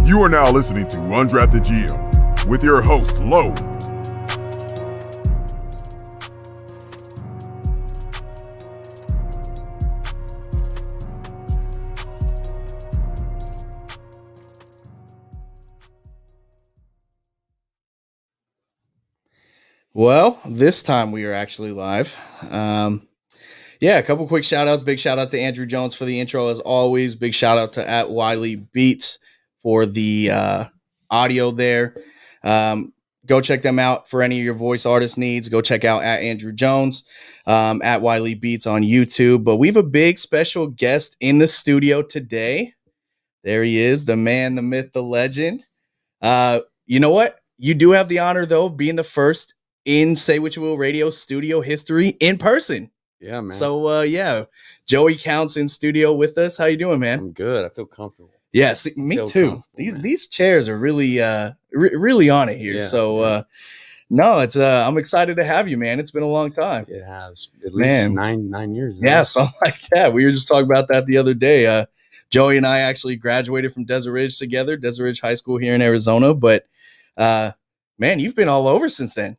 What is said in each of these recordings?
You are now listening to Undrafted GM with your host, Lo. Well, this time we are actually live. A couple quick shout outs. Big shout out to Andrew Jones for the intro, as always. Big shout out to @WileyBeats for the audio there. Go check them out for any of your voice artist needs. Go check out @Andrew Jones, @WileyBeats on YouTube. But we have a big special guest in the studio today. There he is, the man, the myth, the legend. You know what? You do have the honor, though, of being the first in Say What You Will radio studio history in person. Yeah, man. So, Joey Counts in studio with us. How you doing, man? I'm good. I feel comfortable. Yeah, me too. These chairs are really, really on it here. Yeah, so, no, it's I'm excited to have you, man. It's been a long time. It has at least nine years. Yeah, something like that. We were just talking about that the other day. Joey and I actually graduated from Desert Ridge together, Desert Ridge High School here in Arizona. But, man, you've been all over since then.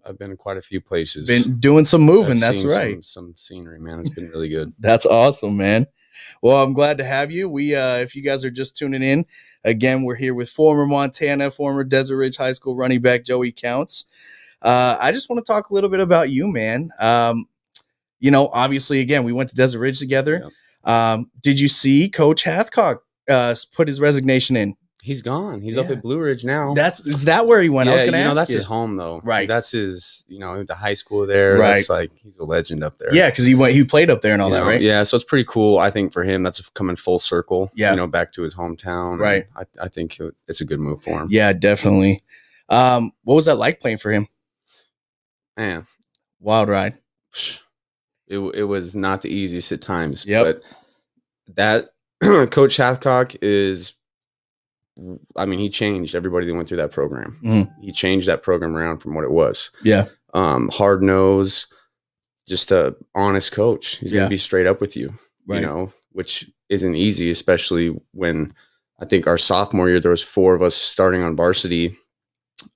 I've been in quite a few places. Been doing some moving. That's right. Some scenery, man. It's been really good. That's awesome, man. Well, I'm glad to have you. We, if you guys are just tuning in, again, we're here with former Montana, former Desert Ridge High School running back Joey Counts. I just want to talk a little bit about you, man. Obviously, again, we went to Desert Ridge together. Yep. Did you see Coach Hathcock put his resignation in? He's gone. He's up at Blue Ridge now. Is that where he went? Yeah, I was going to ask that's you. his home, though. Right. That's his, the high school there. Right. That's like, he's a legend up there. Yeah, because he played up there and all that, right? Yeah, so it's pretty cool. I think for him, that's coming full circle. Yeah. Back to his hometown. Right. I think it's a good move for him. Yeah, definitely. What was that like playing for him? Man. Wild ride. It was not the easiest at times. Yep. But that Coach Hathcock he changed everybody that went through that program. Mm-hmm. He changed that program around from what it was. Yeah. Hard nose, just a honest coach. He's going to be straight up with you, right. Which isn't easy, especially when I think our sophomore year, there was 4 of us starting on varsity.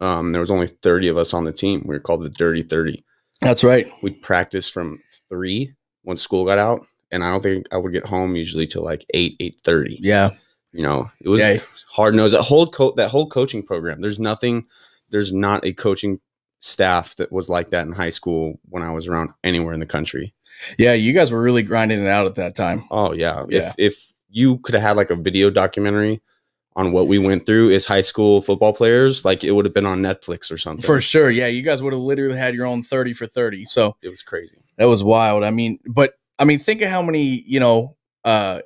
There was only 30 of us on the team. We were called the Dirty 30. That's right. We'd practice from 3 when school got out. And I don't think I would get home usually till like 8:30. Yeah. It was hard nose. That whole coaching program. There's not a coaching staff that was like that in high school when I was around anywhere in the country. Yeah, you guys were really grinding it out at that time. Oh yeah. If you could have had like a video documentary on what we went through as high school football players, like it would have been on Netflix or something. For sure. Yeah, you guys would have literally had your own 30 for 30. So it was crazy. That was wild. Think of how many,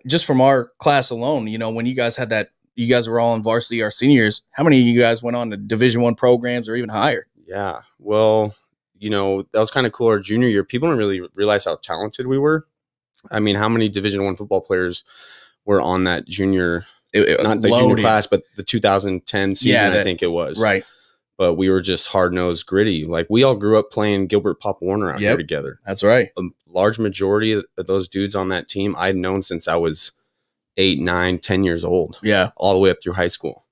just from our class alone, when you guys had that, you guys were all in varsity our seniors, how many of you guys went on to Division I programs or even higher? Yeah. Well, that was kind of cool. Our junior year, people don't really realize how talented we were. How many Division I football players were on that junior, not the junior class, but the 2010 season, I think it was. Right. But we were just hard-nosed, gritty. Like, we all grew up playing Gilbert Pop Warner out here together. That's right. A large majority of those dudes on that team I'd known since I was 8, 9, 10 years old. Yeah. All the way up through high school.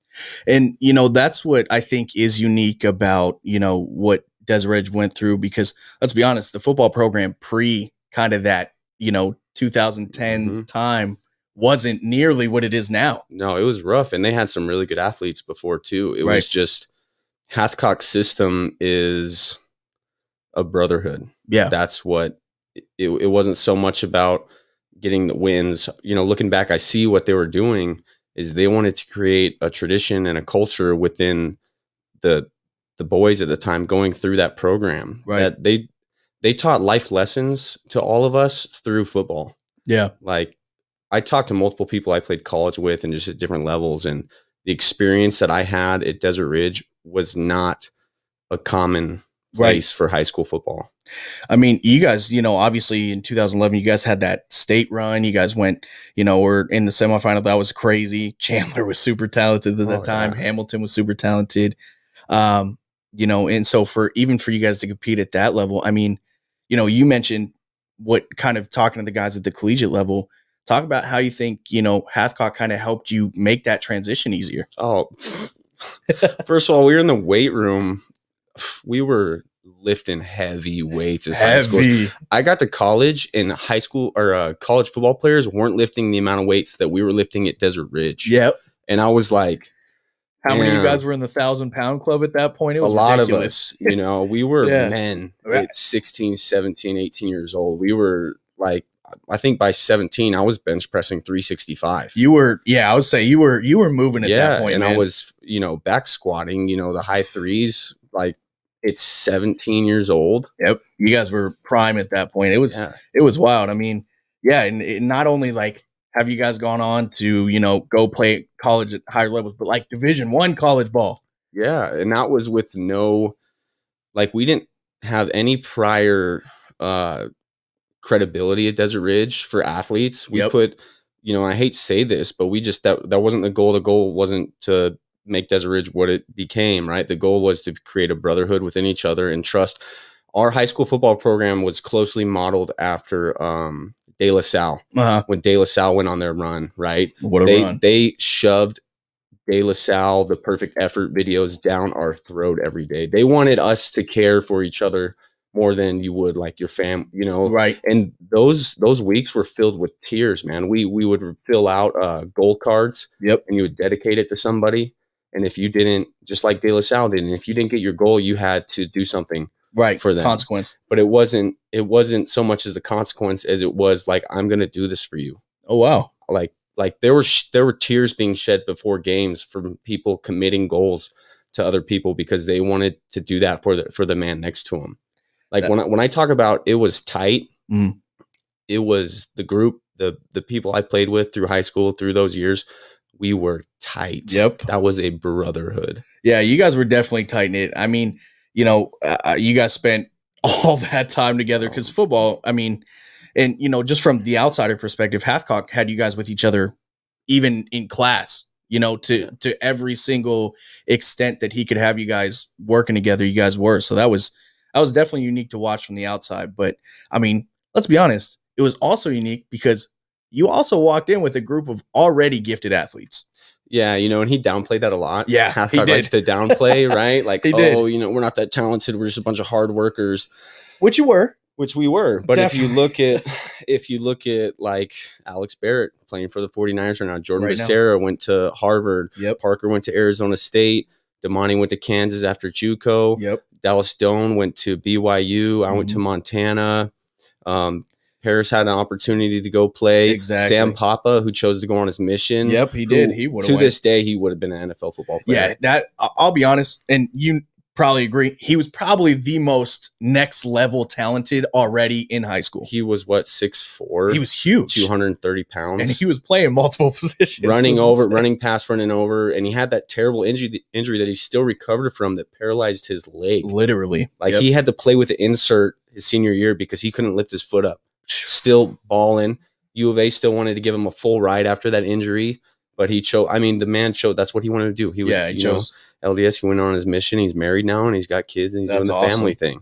And, that's what I think is unique about, what Desert Ridge went through. Because, let's be honest, the football program pre kind of that, 2010 time wasn't nearly what it is now. No, it was rough. And they had some really good athletes before, too. It was just... Hathcock's system is a brotherhood. Yeah. That's what it wasn't so much about getting the wins. Looking back, I see what they were doing is they wanted to create a tradition and a culture within the boys at the time going through that program. Right. That they taught life lessons to all of us through football. Yeah. Like, I talked to multiple people I played college with and just at different levels, and the experience that I had at Desert Ridge was not a common place for high school football. You guys, obviously in 2011, you guys had that state run. You guys went, were in the semifinal. That was crazy. Chandler was super talented at that time. Yeah. Hamilton was super talented. And so for you guys to compete at that level, you mentioned what kind of talking to the guys at the collegiate level, Talk about how you think, Hathcock kind of helped you make that transition easier. Oh, first of all, we were in the weight room. We were lifting heavy weights as high school. I got to college, and high school or college football players weren't lifting the amount of weights that we were lifting at Desert Ridge. Yep. And I was like, how many of you guys were in the 1,000-pound club at that point? It was a lot ridiculous. of us, we were Yeah. men at 16, 17, 18 years old. We were like, I think by 17, I was bench pressing 365. You were, I would say you were moving at that point, and man. I was, back squatting, the high threes, like it's 17 years old. Yep. You guys were prime at that point. It was wild. I mean, and it not only like have you guys gone on to, go play college at higher levels, but like Division I college ball. Yeah. And that was with we didn't have any prior credibility at Desert Ridge for athletes. We put, I hate to say this, but we just, that wasn't the goal. The goal wasn't to make Desert Ridge what it became, right? The goal was to create a brotherhood within each other and trust. Our high school football program was closely modeled after De La Salle. When De La Salle went on their run, right? What a run. They shoved De La Salle, the perfect effort videos down our throat every day. They wanted us to care for each other more than you would like your fam, Right. And those weeks were filled with tears, man. We would fill out gold cards. Yep. And you would dedicate it to somebody. And if you didn't, just like De La Salle did, and if you didn't get your goal, you had to do something for them. Consequence. But it wasn't so much as the consequence as it was like, I'm going to do this for you. Oh, wow. Like there were tears being shed before games from people committing goals to other people because they wanted to do that for the man next to them. Like when I talk about it was tight, it was the group, the people I played with through high school, through those years, we were tight. Yep. That was a brotherhood. Yeah, you guys were definitely tight-knit. I mean, you guys spent all that time together because football, I mean, and, just from the outsider perspective, Hathcock had you guys with each other even in class, to every single extent that he could have you guys working together, you guys were. So that was definitely unique to watch from the outside. But, I mean, let's be honest, it was also unique because you also walked in with a group of already gifted athletes. Yeah, and he downplayed that a lot. Yeah, Hathcock likes to downplay, right? Like, he did. We're not that talented. We're just a bunch of hard workers. Which you were. Which we were. But Definitely. if you look at like Alex Barrett playing for the 49ers right now, Jordan Right Becerra went to Harvard. Yep. Parker went to Arizona State. Damani went to Kansas after JUCO. Yep. Dallas Doan went to BYU. I went to Montana. Harris had an opportunity to go play. Exactly. Sam Papa, who chose to go on his mission. Yep, he did. He would have. To this day, he would have been an NFL football player. Yeah, that I'll be honest, and you probably agree. He was probably the most next level talented already in high school. He was 6'4". He was huge, 230 pounds, and he was playing multiple positions, running past, running over, and he had that terrible injury that he still recovered from that paralyzed his leg. Literally, he had to play with the insert his senior year because he couldn't lift his foot up. Still balling. U of A still wanted to give him a full ride after that injury, but he chose. I mean, the man showed that's what he wanted to do. He chose LDS. He went on his mission. He's married now, and he's got kids, and he's doing the family thing.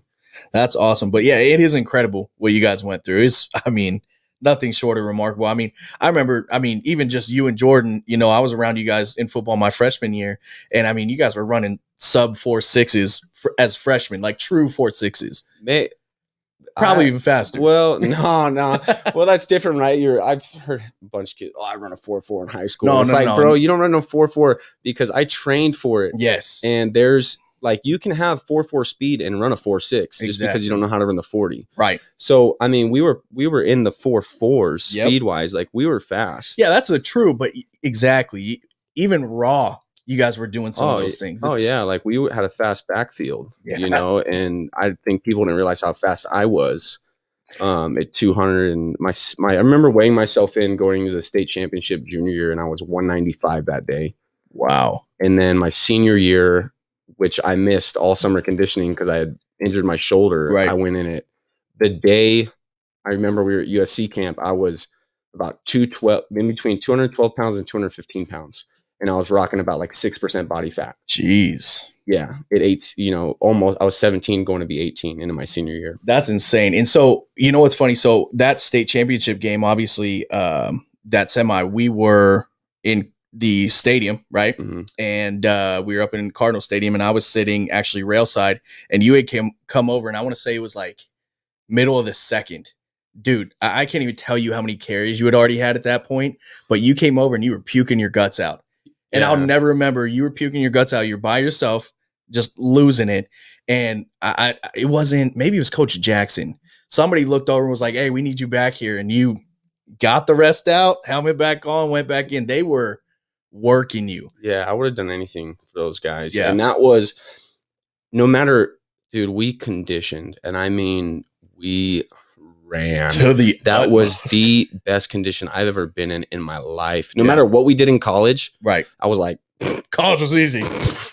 That's awesome. But yeah, it is incredible what you guys went through. It's, I mean, nothing short of remarkable. I mean, I remember, even just you and Jordan, I was around you guys in football my freshman year, and I mean, you guys were running sub 4.6s as freshmen, like true 4.6s. Probably even faster. Well, no. Well, that's different, right? I've heard a bunch of kids, I run a 4.4 in high school. No. Bro, you don't run a 4.4 because I trained for it. Yes. And there's you can have 4.4 speed and run a 4.6 just because you don't know how to run the 40. Right. So, I mean, we were in the 4.4s speed wise. Like we were fast. Yeah, that's the true. But exactly. Even raw, you guys were doing some of those things. Yeah. Like we had a fast backfield, and I think people didn't realize how fast I was at 200. And I remember weighing myself in going to the state championship junior year, and I was 195 that day. Wow. And then my senior year, which I missed all summer conditioning because I had injured my shoulder. Right. I went in it. The day I remember we were at USC camp, I was about 212, in between 212 pounds and 215 pounds. And I was rocking about 6% body fat. Jeez. Yeah. At 8, almost, I was 17 going to be 18 into my senior year. That's insane. And so, what's funny? So that state championship game, obviously, that semi, we were in the stadium, right? Mhm. And we were up in Cardinal Stadium, and I was sitting actually rail side, and you had come over, and I want to say it was like middle of the second. Dude, I can't even tell you how many carries you had already had at that point, but you came over and you were puking your guts out. And I'll Yeah. never remember, you were puking your guts out. You're by yourself, just losing it. And it wasn't, maybe it was Coach Jackson. Somebody looked over and was like, hey, we need you back here. And you got the rest out, helmet back on, went back in. They were working you. Yeah, I would have done anything for those guys. Yeah. And that was, no matter, dude, we conditioned. And I mean, we ran. To the That was utmost. the best condition I've ever been in my life. No Yeah. matter what we did in college, Right. I was like, College was easy.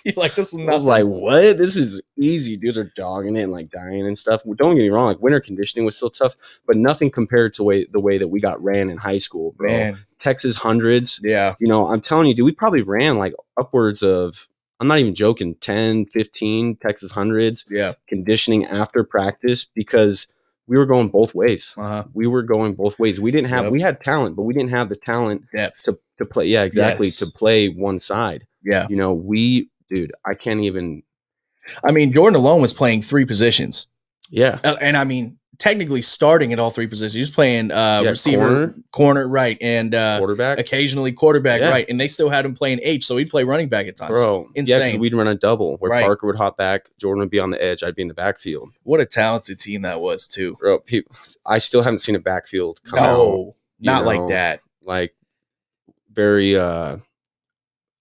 You're like, this is I was nothing. like, what? This is easy. Dudes are dogging it and like dying and stuff. Don't get me wrong, like winter conditioning was still tough, but nothing compared to the way that we got ran in high school, bro. Man. Texas hundreds. Yeah. You know, I'm telling you, dude, we probably ran like upwards of, I'm not even joking, 10, 15 Texas hundreds. Yeah. Conditioning after practice because we were going both ways. Uh-huh. We were going both ways. We didn't have, Yep. we had talent, but we didn't have the talent Depth. to play. Yeah, exactly. Yes. To play one side. Yeah. You know, dude, I can't even. I mean, Jordan alone was playing 3 positions. Yeah. And I mean, technically starting at all 3 positions. He was playing receiver, corner, right, and Quarterback. occasionally quarterback, Yeah. right. And they still had him playing H, so he'd play running back at times. Bro. Insane. Yeah, because we'd run a double where Right. Parker would hop back, Jordan would be on the edge, I'd be in the backfield. What a talented team that was, too. Bro, I still haven't seen a backfield come out. No, not you like know, that. Like, very, I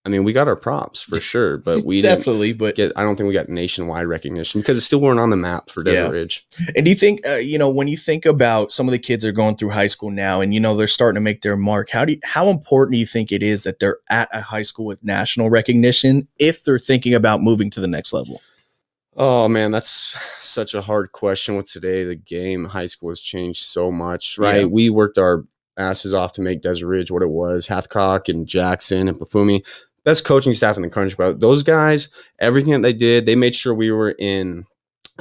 mean, we got our props for sure, but we Definitely, but I don't think we got nationwide recognition because it still weren't on the map for Desert Yeah. Ridge. And do you think, when you think about some of the kids that are going through high school now and, they're starting to make their mark, how important do you think it is that they're at a high school with national recognition if they're thinking about moving to the next level? Oh, man, that's such a hard question with today. The game, high school has changed so much, right? Yeah. We worked our asses off to make Desert Ridge what it was. Hathcock and Jackson and Pafumi. Best coaching staff in the country, bro. Those guys, everything that they did, they made sure we were in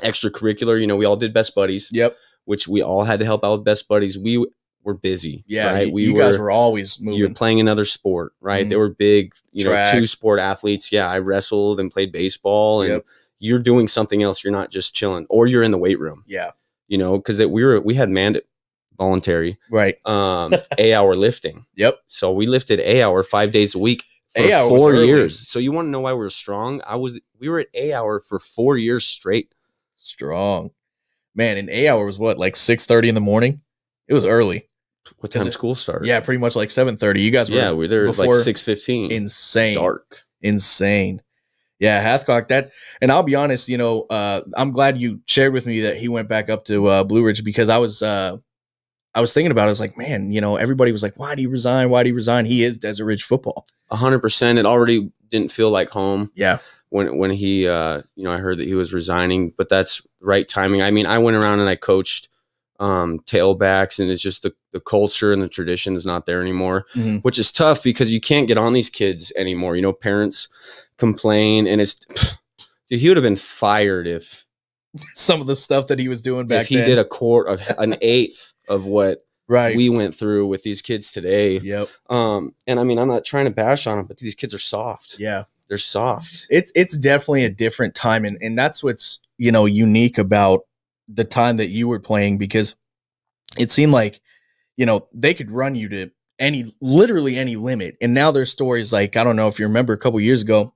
extracurricular. We all did Best Buddies. Yep. Which we all had to help out with Best Buddies. We were busy. Yeah. Right? You guys were always moving. You're playing another sport, right? Mhm. They were big, Track. 2-sport athletes. Yeah, I wrestled and played baseball, and Yep. you're doing something else. You're not just chilling, or you're in the weight room. Yeah. Because we had voluntary, Right. A-hour lifting. Yep. So we lifted A-hour 5 days a week for A-hour was 4 early. years. So you want to know why we're strong? We were at A-hour for 4 years straight. Strong. Man, and A-hour was what, like 6:30 in the morning? It was early. What time school started? Yeah, pretty much like 7:30. You guys were Yeah, we were there before like 6:15. insane. Dark. Insane. Yeah, Hathcock, and I'll be honest, I'm glad you shared with me that he went back up to Blue Ridge because I was thinking about it. I was like, man, everybody was like, why do you resign? Why do you resign? He is Desert Ridge football. 100%. It already didn't feel like home. Yeah. When he, I heard that he was resigning, but that's right timing. I mean, I went around and I coached tailbacks, and it's just the culture and the tradition is not there anymore, Mhm. which is tough because you can't get on these kids anymore. Parents complain, and dude, he would have been fired if Some of the stuff that he was doing back if he then. did an eighth of what right. we went through with these kids today. Yep. And I mean, I'm not trying to bash on them, but these kids are soft. Yeah. They're soft. It's definitely a different time, and that's what's unique about the time that you were playing, because it seemed like they could run you to literally any limit. And now there's stories like, I don't know if you remember, a couple years ago,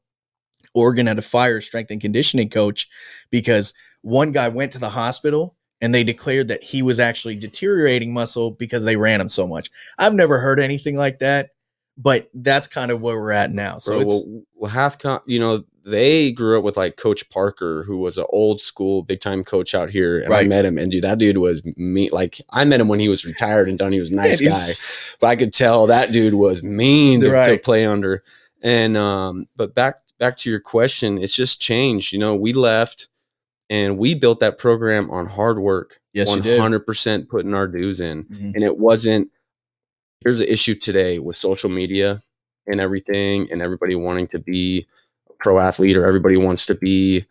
Oregon had to fire a strength and conditioning coach because one guy went to the hospital and they declared that he was actually deteriorating muscle because they ran him so much. I've never heard anything like that, but that's kind of where we're at now. So Hathcock, they grew up with like Coach Parker, who was an old school big time coach out here. And Right. I met him, and dude, that dude was mean. Like, I met him when he was retired and done. He was a nice guy, but I could tell that dude was mean to play under. And, but back to your question, it's just changed. We left and we built that program on hard work. Yes, you did. 100% putting our dues in. Mhm. And it wasn't, here's the issue today with social media and everything, and everybody wanting to be a pro athlete, or everybody wants to be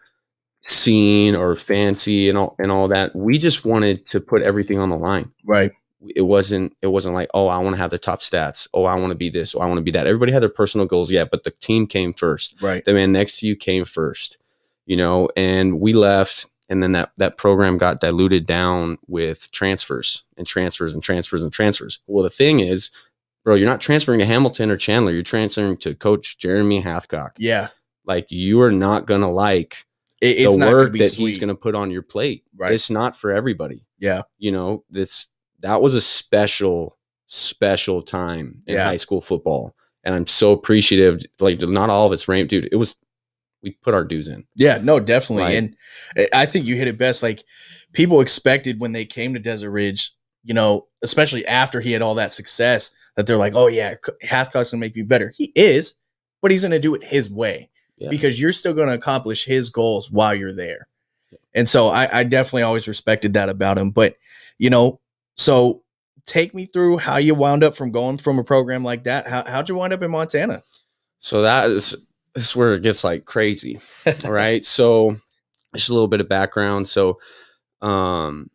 seen or fancy and all that. We just wanted to put everything on the line. Right. it wasn't like, oh, I want to have the top stats. Oh, I want to be this. Oh, I want to be that. Everybody had their personal goals. Yeah. But the team came first. Right. The man next to you came first, and we left. And then that program got diluted down with transfers and transfers and transfers and transfers. Well, the thing is, bro, you're not transferring to Hamilton or Chandler. You're transferring to Coach Jeremy Hathcock. Yeah. Like, you are not going to like it's the not work be that sweet. he's going to put on your plate. Right. It's not for everybody. Yeah. That was a special time in high school football. And I'm so appreciative. Like, not all of it's rain, dude. We put our dues in. Yeah, no, definitely. Right. And I think you hit it best. Like, people expected when they came to Desert Ridge, especially after he had all that success, that they're like, oh yeah, Hathcock's gonna make me better. He is, but he's gonna do it his way, because you're still gonna accomplish his goals while you're there. And so I definitely always respected that about him. But, so take me through how you wound up from going from a program like that. How'd you wind up in Montana? So this is where it gets like crazy. Right. So just a little bit of background. So it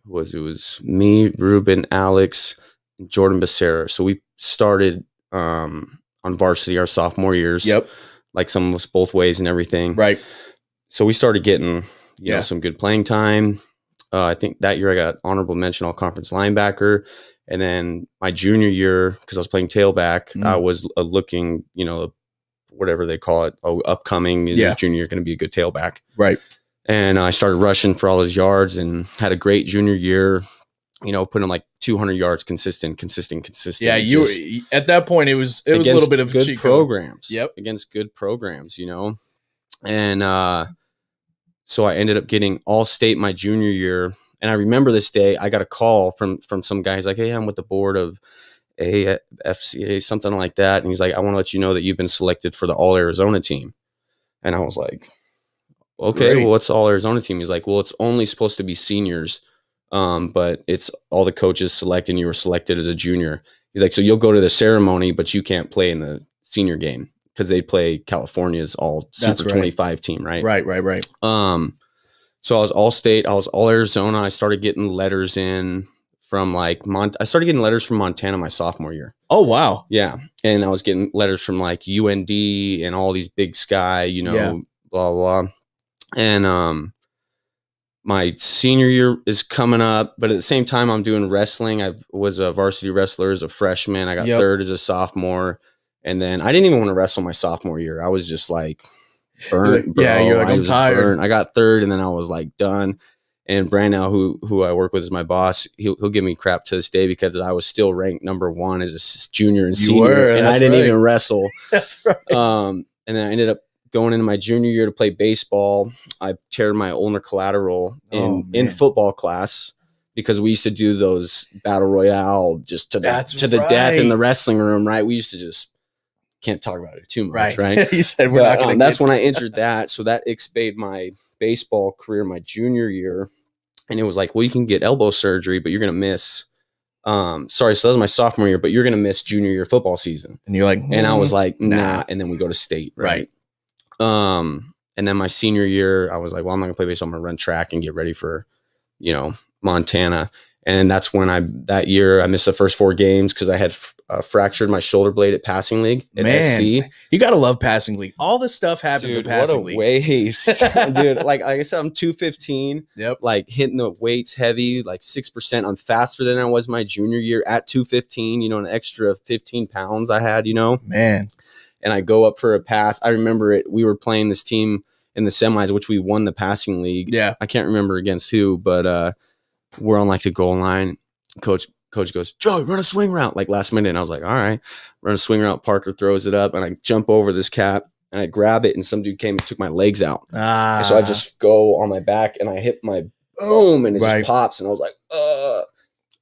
was me, Ruben, Alex, and Jordan Becerra. So we started on varsity our sophomore years. Yep. Like some of us both ways and everything. Right. So we started getting some good playing time. I think that year I got honorable mention all conference linebacker. And then my junior year, because I was playing tailback, I was looking, whatever they call it, upcoming junior year, going to be a good tailback. Right. And I started rushing for all his yards and had a great junior year, putting like 200 yards consistent. Yeah, you were, at that point it was a little bit of good programs. Yep. Against good programs, And so I ended up getting all-state my junior year. And I remember this day, I got a call from some guy. He's like, hey, I'm with the board of FCA, something like that. And he's like, I want to let you know that you've been selected for the All Arizona team. And I was like, okay, well, what's the All Arizona team? He's like, well, it's only supposed to be seniors, but it's all the coaches select, and you were selected as a junior. He's like, so you'll go to the ceremony, but you can't play in the senior game, because they play California's all Super 25 team, right? Right. So I was all state, I was all Arizona. I started getting letters in from I started getting letters from Montana my sophomore year. Oh, wow. Yeah. And I was getting letters from like UND and all these big sky, blah, blah. And my senior year is coming up, but at the same time I'm doing wrestling. I was a varsity wrestler as a freshman. I got third as a sophomore. And then I didn't even want to wrestle my sophomore year. I was just like burnt, bro. You're like, I'm tired. Burnt. I got third, and then I was like done. And Brandon, who I work with as my boss, he'll give me crap to this day, because I was still ranked number one as a junior and senior, and I didn't even wrestle. That's right. And then I ended up going into my junior year to play baseball. I tear my ulnar collateral in football class, because we used to do those battle royale just to the death in the wrestling room, right? We used to just can't talk about it too much, right? He said we're not going to. That's when I injured that, so that expedited my baseball career my junior year, and it was like, well, you can get elbow surgery, but you're going to miss. So that was my sophomore year, but you're going to miss junior year football season. And you're like, and I was like, nah. And then we go to state, right? And then my senior year, I was like, well, I'm not gonna play baseball. I'm gonna run track and get ready for, Montana. And that's when that year I missed the first 4 games because I had fractured my shoulder blade at passing league at SC. You gotta love passing league. All this stuff happens at passing league. What a waste, dude. Like I said, I'm 215. Yep. Like hitting the weights heavy, like 6%. I'm faster than I was my junior year at 215. An extra 15 pounds I had. Man. And I go up for a pass. I remember it. We were playing this team in the semis, which we won the passing league. Yeah. I can't remember against who, but we're on like the goal line. Coach goes, Joe, run a swing route, like last minute. And I was like, all right, run a swing route. Parker throws it up, and I jump over this cap and I grab it, and some dude came and took my legs out. And so I just go on my back and I hit my boom, and it just pops. And I was like,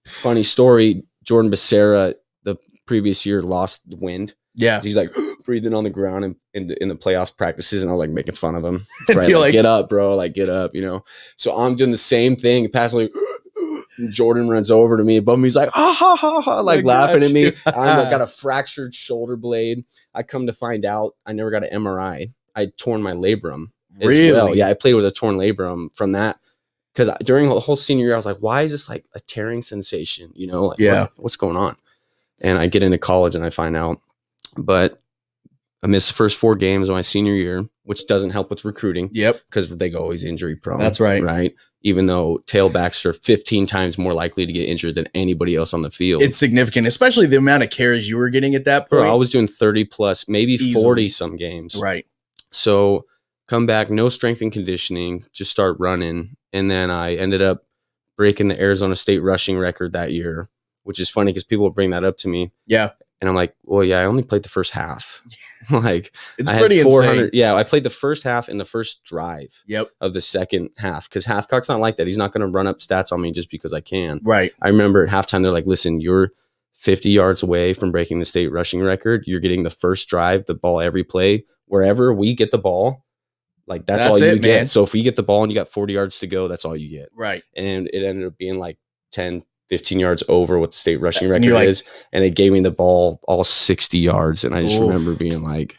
Funny story. Jordan Becerra, the previous year, lost the wind. Yeah. He's like breathing on the ground in the playoff practices, and I was like making fun of him. Right? Like, get up, bro. Like, get up, So I'm doing the same thing. Passing like Jordan runs over to me above me. He's like, ha ha ha ha, like laughing at me. I got a fractured shoulder blade. I come to find out I never got an MRI. I torn my labrum as well. Yeah, I played with a torn labrum from that. because during the whole senior year, I was like, why is this like a tearing sensation? You know, like what's going on? And I get into college and I find out, but I missed the first 4 games of my senior year, which doesn't help with recruiting. Yep. Because they go always injury prone. That's right. Right. Even though tailbacks are 15 times more likely to get injured than anybody else on the field. It's significant, especially the amount of carries you were getting at that point. Bro, I was doing 30 plus, maybe Easily. 40 some games. Right. So come back, no strength and conditioning, just start running. And then I ended up breaking the Arizona State rushing record that year, which is funny because people will bring that up to me. Yeah. And I'm like, well, yeah, I only played the first half. Like, it's I pretty had 400. insane. Yeah, I played the first half and the first drive of the second half because Hathcock's not like that. He's not going to run up stats on me just because I can. Right. I remember at halftime, they're like, listen, you're 50 yards away from breaking the state rushing record. You're getting the first drive, the ball every play. Wherever we get the ball, like that's all you get. Man. So if we get the ball and you got 40 yards to go, that's all you get. Right. And it ended up being like 10, 15 yards over what the state rushing record is. And they gave me the ball all 60 yards. And I just remember being like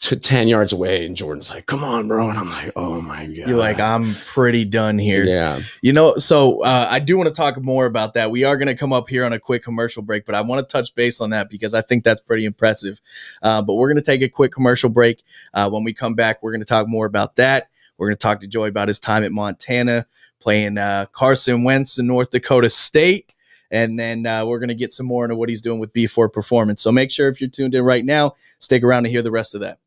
10 yards away. And Jordan's like, come on, bro. And I'm like, oh my God. You're like, I'm pretty done here. Yeah. You know, so I do want to talk more about that. We are going to come up here on a quick commercial break, but I want to touch base on that because I think that's pretty impressive. But we're going to take a quick commercial break. When we come back, we're going to talk more about that. We're going to talk to Joey about his time at Montana, playing Carson Wentz in North Dakota State. And then we're going to get some more into what he's doing with B4 Performance. So make sure if you're tuned in right now, stick around to hear the rest of that.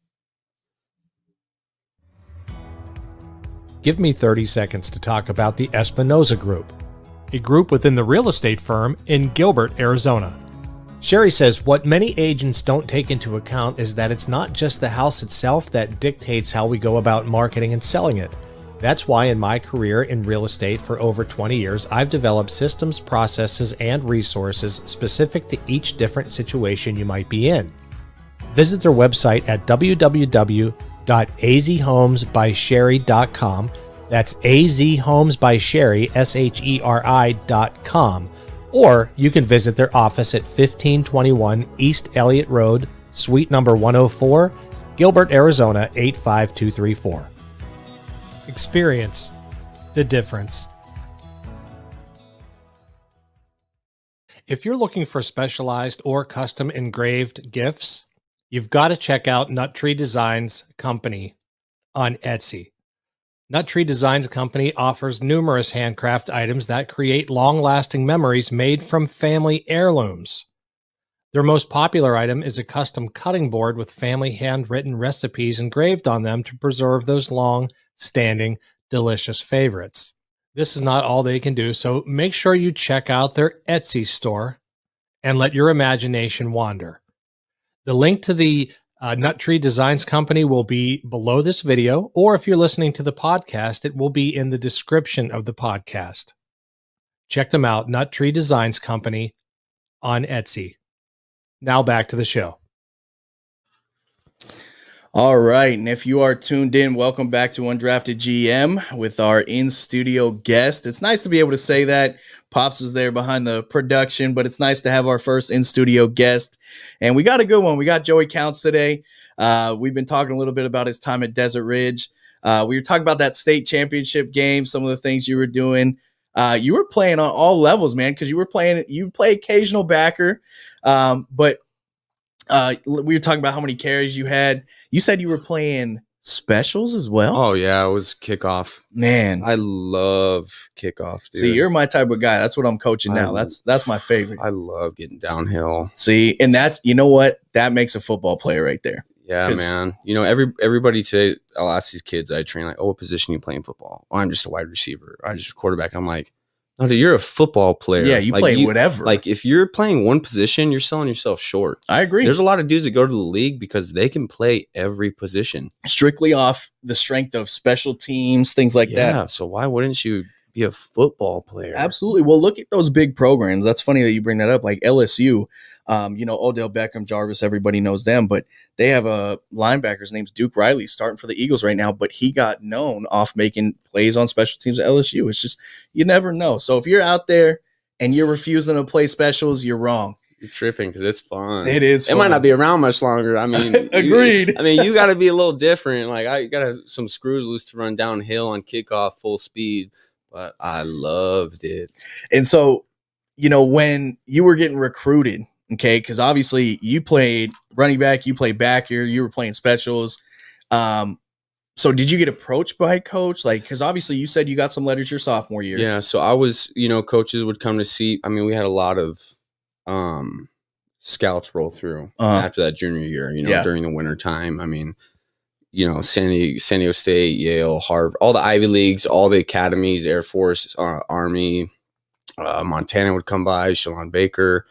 Give me 30 seconds to talk about the Espinoza Group, a group within the real estate firm in Gilbert, Arizona. Sherry says what many agents don't take into account is that it's not just the house itself that dictates how we go about marketing and selling it. That's why in my career in real estate for over 20 years, I've developed systems, processes, and resources specific to each different situation you might be in. Visit their website at www.azhomesbysherry.com. That's azhomesbysherry, SHERI.com. Or you can visit their office at 1521 East Elliott Road, Suite number 104, Gilbert, Arizona 85234. Experience the difference. If you're looking for specialized or custom engraved gifts, you've got to check out Nut Tree Designs Company on Etsy. Nut Tree Designs Company offers numerous handcraft items that create long-lasting memories made from family heirlooms. Their most popular item is a custom cutting board with family handwritten recipes engraved on them to preserve those long-standing, delicious favorites. This is not all they can do, so make sure you check out their Etsy store and let your imagination wander. The link to the Nut Tree Designs Company will be below this video, or if you're listening to the podcast, it will be in the description of the podcast. Check them out, Nut Tree Designs Company on Etsy. Now back to the show. All right, and if you are tuned in, welcome back to Undrafted GM with our in-studio guest. It's nice to be able to say that. Pops is there behind the production, but it's nice to have our first in-studio guest. And we got a good one. We got Joey Counts today. We've been talking a little bit about his time at Desert Ridge. We were talking about that state championship game, some of the things you were doing. You were playing on all levels, man, because you play occasional backer, but we were talking about how many carries you had. You said you were playing specials as well. Oh yeah, it was kickoff. Man, I love kickoff, dude. See, you're my type of guy. That's what I'm coaching now. That's my favorite. I love getting downhill. See, and that's, you know what? That makes a football player right there. Yeah, man. You know, everybody today, I'll ask these kids I train, like, oh, what position you play in football? Oh, I'm just a wide receiver. I'm just a quarterback. I'm like, no, dude, you're a football player. Yeah, you play whatever. Like, if you're playing one position, you're selling yourself short. I agree. There's a lot of dudes that go to the league because they can play every position. Strictly off the strength of special teams, things like that. Yeah, so why wouldn't you be a football player? Absolutely. Well, look at those big programs. That's funny that you bring that up. Like LSU, Odell Beckham, Jarvis, everybody knows them, but they have a linebacker. His name's Duke Riley, starting for the Eagles right now, but he got known off making plays on special teams at LSU. It's just, you never know. So if you're out there and you're refusing to play specials, you're wrong. You're tripping because it's fun. It is. It might not be around much longer. I mean, agreed. You got to be a little different. Like I got to have some screws loose to run downhill on kickoff full speed, but I loved it. And so, when you were getting recruited, okay, because obviously you played running back, you played back here, you were playing specials. So did you get approached by a coach? Like, because obviously you said you got some letters your sophomore year. Yeah. So I was, coaches would come to see. I mean, we had a lot of scouts roll through after that junior year, during the winter time. I mean, San Diego State, Yale, Harvard, all the Ivy Leagues, all the academies, Air Force, Army, Montana would come by, Shalon Baker.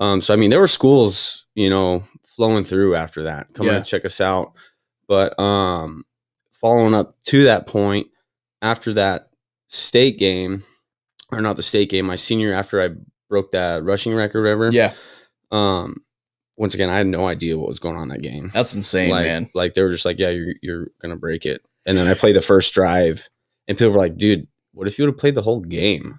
So, I mean, there were schools, flowing through after that, coming to check us out. But following up to that point, after that state game, or not the state game, my senior, after I broke that rushing record or whatever. Yeah. Once again, I had no idea what was going on in that game. That's insane, man. Like they were just like, yeah, you're going to break it. And then I played the first drive and people were like, dude, what if you would have played the whole game?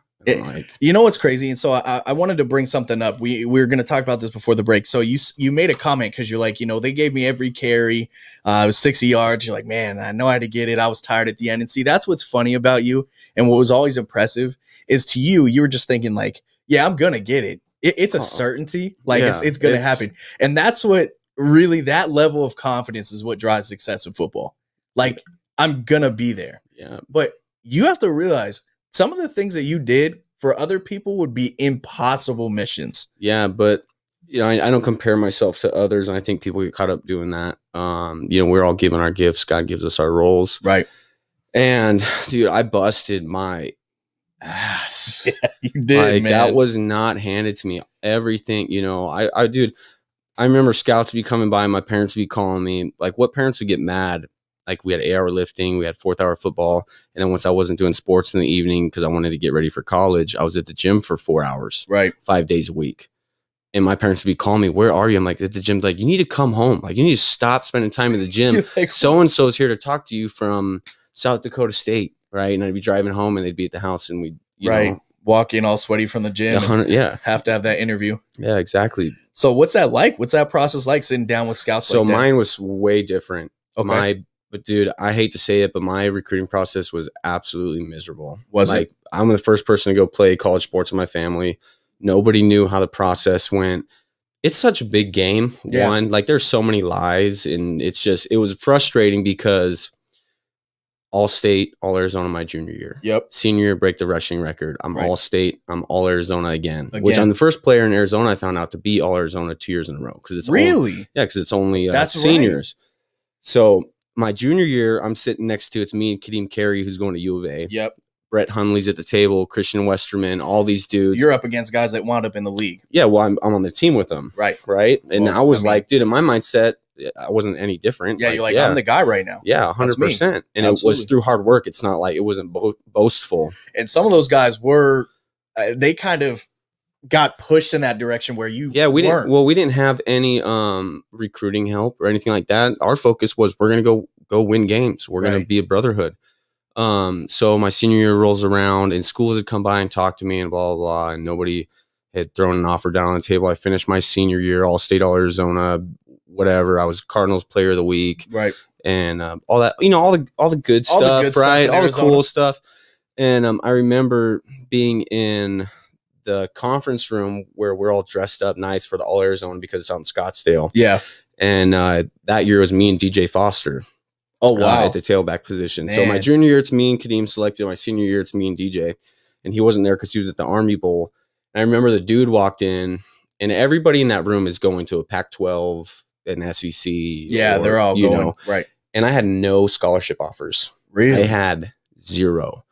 You know what's crazy? And so I wanted to bring something up. We were going to talk about this before the break. So you made a comment because you're like, they gave me every carry. It was 60 yards. You're like, man, I know how to get it. I was tired at the end. And see, that's what's funny about you. And what was always impressive is to you were just thinking like, yeah, I'm going to get it. It's a certainty. Like it's going to happen. And that's what really, that level of confidence is what drives success in football. Like I'm going to be there. Yeah. But you have to realize some of the things that you did for other people would be impossible missions. Yeah, but I don't compare myself to others, and I think people get caught up doing that. We're all given our gifts. God gives us our roles. Right. And dude, I busted my ass. Yeah, you did, man. That was not handed to me. Everything, I remember scouts would be coming by, my parents would be calling me. Like, what parents would get mad? Like we had 8-hour lifting, we had 4th-hour football. And then once I wasn't doing sports in the evening because I wanted to get ready for college, I was at the gym for 4 hours, right, 5 days a week. And my parents would be calling me, where are you? I'm like, at the gym. Like, you need to come home. Like, you need to stop spending time at the gym. Like, so-and-so is here to talk to you from South Dakota State, right? And I'd be driving home and they'd be at the house and we'd, walk in all sweaty from the gym. Have to have that interview. Yeah, exactly. So what's that like? What's that process like sitting down with scouts? So mine was way different. Okay. But dude, I hate to say it, but my recruiting process was absolutely miserable. Was it? I'm the first person to go play college sports in my family. Nobody knew how the process went. It's such a big game. Yeah. One, like there's so many lies, and it was frustrating because all state, all Arizona my junior year. Yep. Senior year, break the rushing record. I'm right. all state. I'm all Arizona again, which I'm the first player in Arizona I found out to be all Arizona 2 years in a row. Because it's really? Because it's only That's seniors. Right. So my junior year, I'm sitting next to, it's me and Kadeem Carey, who's going to U of A. Yep. Brett Hundley's at the table, Christian Westerman, all these dudes. You're up against guys that wound up in the league. Yeah, well, I'm on the team with them. Right. Right? And I was like, dude, in my mindset, I wasn't any different. Yeah, you're like, I'm the guy right now. Yeah, 100%. And absolutely. It was through hard work. It's not like it wasn't boastful. And some of those guys were, they kind of got pushed in that direction where you we didn't have any recruiting help or anything like that. Our focus was we're going to go win games. We're going to be a brotherhood. So my senior year rolls around and schools had come by and talked to me and blah, blah, blah. And nobody had thrown an offer down on the table. I finished my senior year, all state, all Arizona, whatever. I was Cardinals player of the week. Right. And all that, all the good stuff, right? All the cool stuff. And I remember being in the conference room where we're all dressed up nice for the All Arizona because it's out in Scottsdale. Yeah. And that year was me and DJ Foster. Oh, wow. At the tailback position. Man. So my junior year, it's me and Kadeem selected. My senior year, it's me and DJ. And he wasn't there because he was at the Army Bowl. And I remember the dude walked in, and everybody in that room is going to a Pac-12, an SEC. Yeah, they're all going. Right. And I had no scholarship offers. Really? I had zero.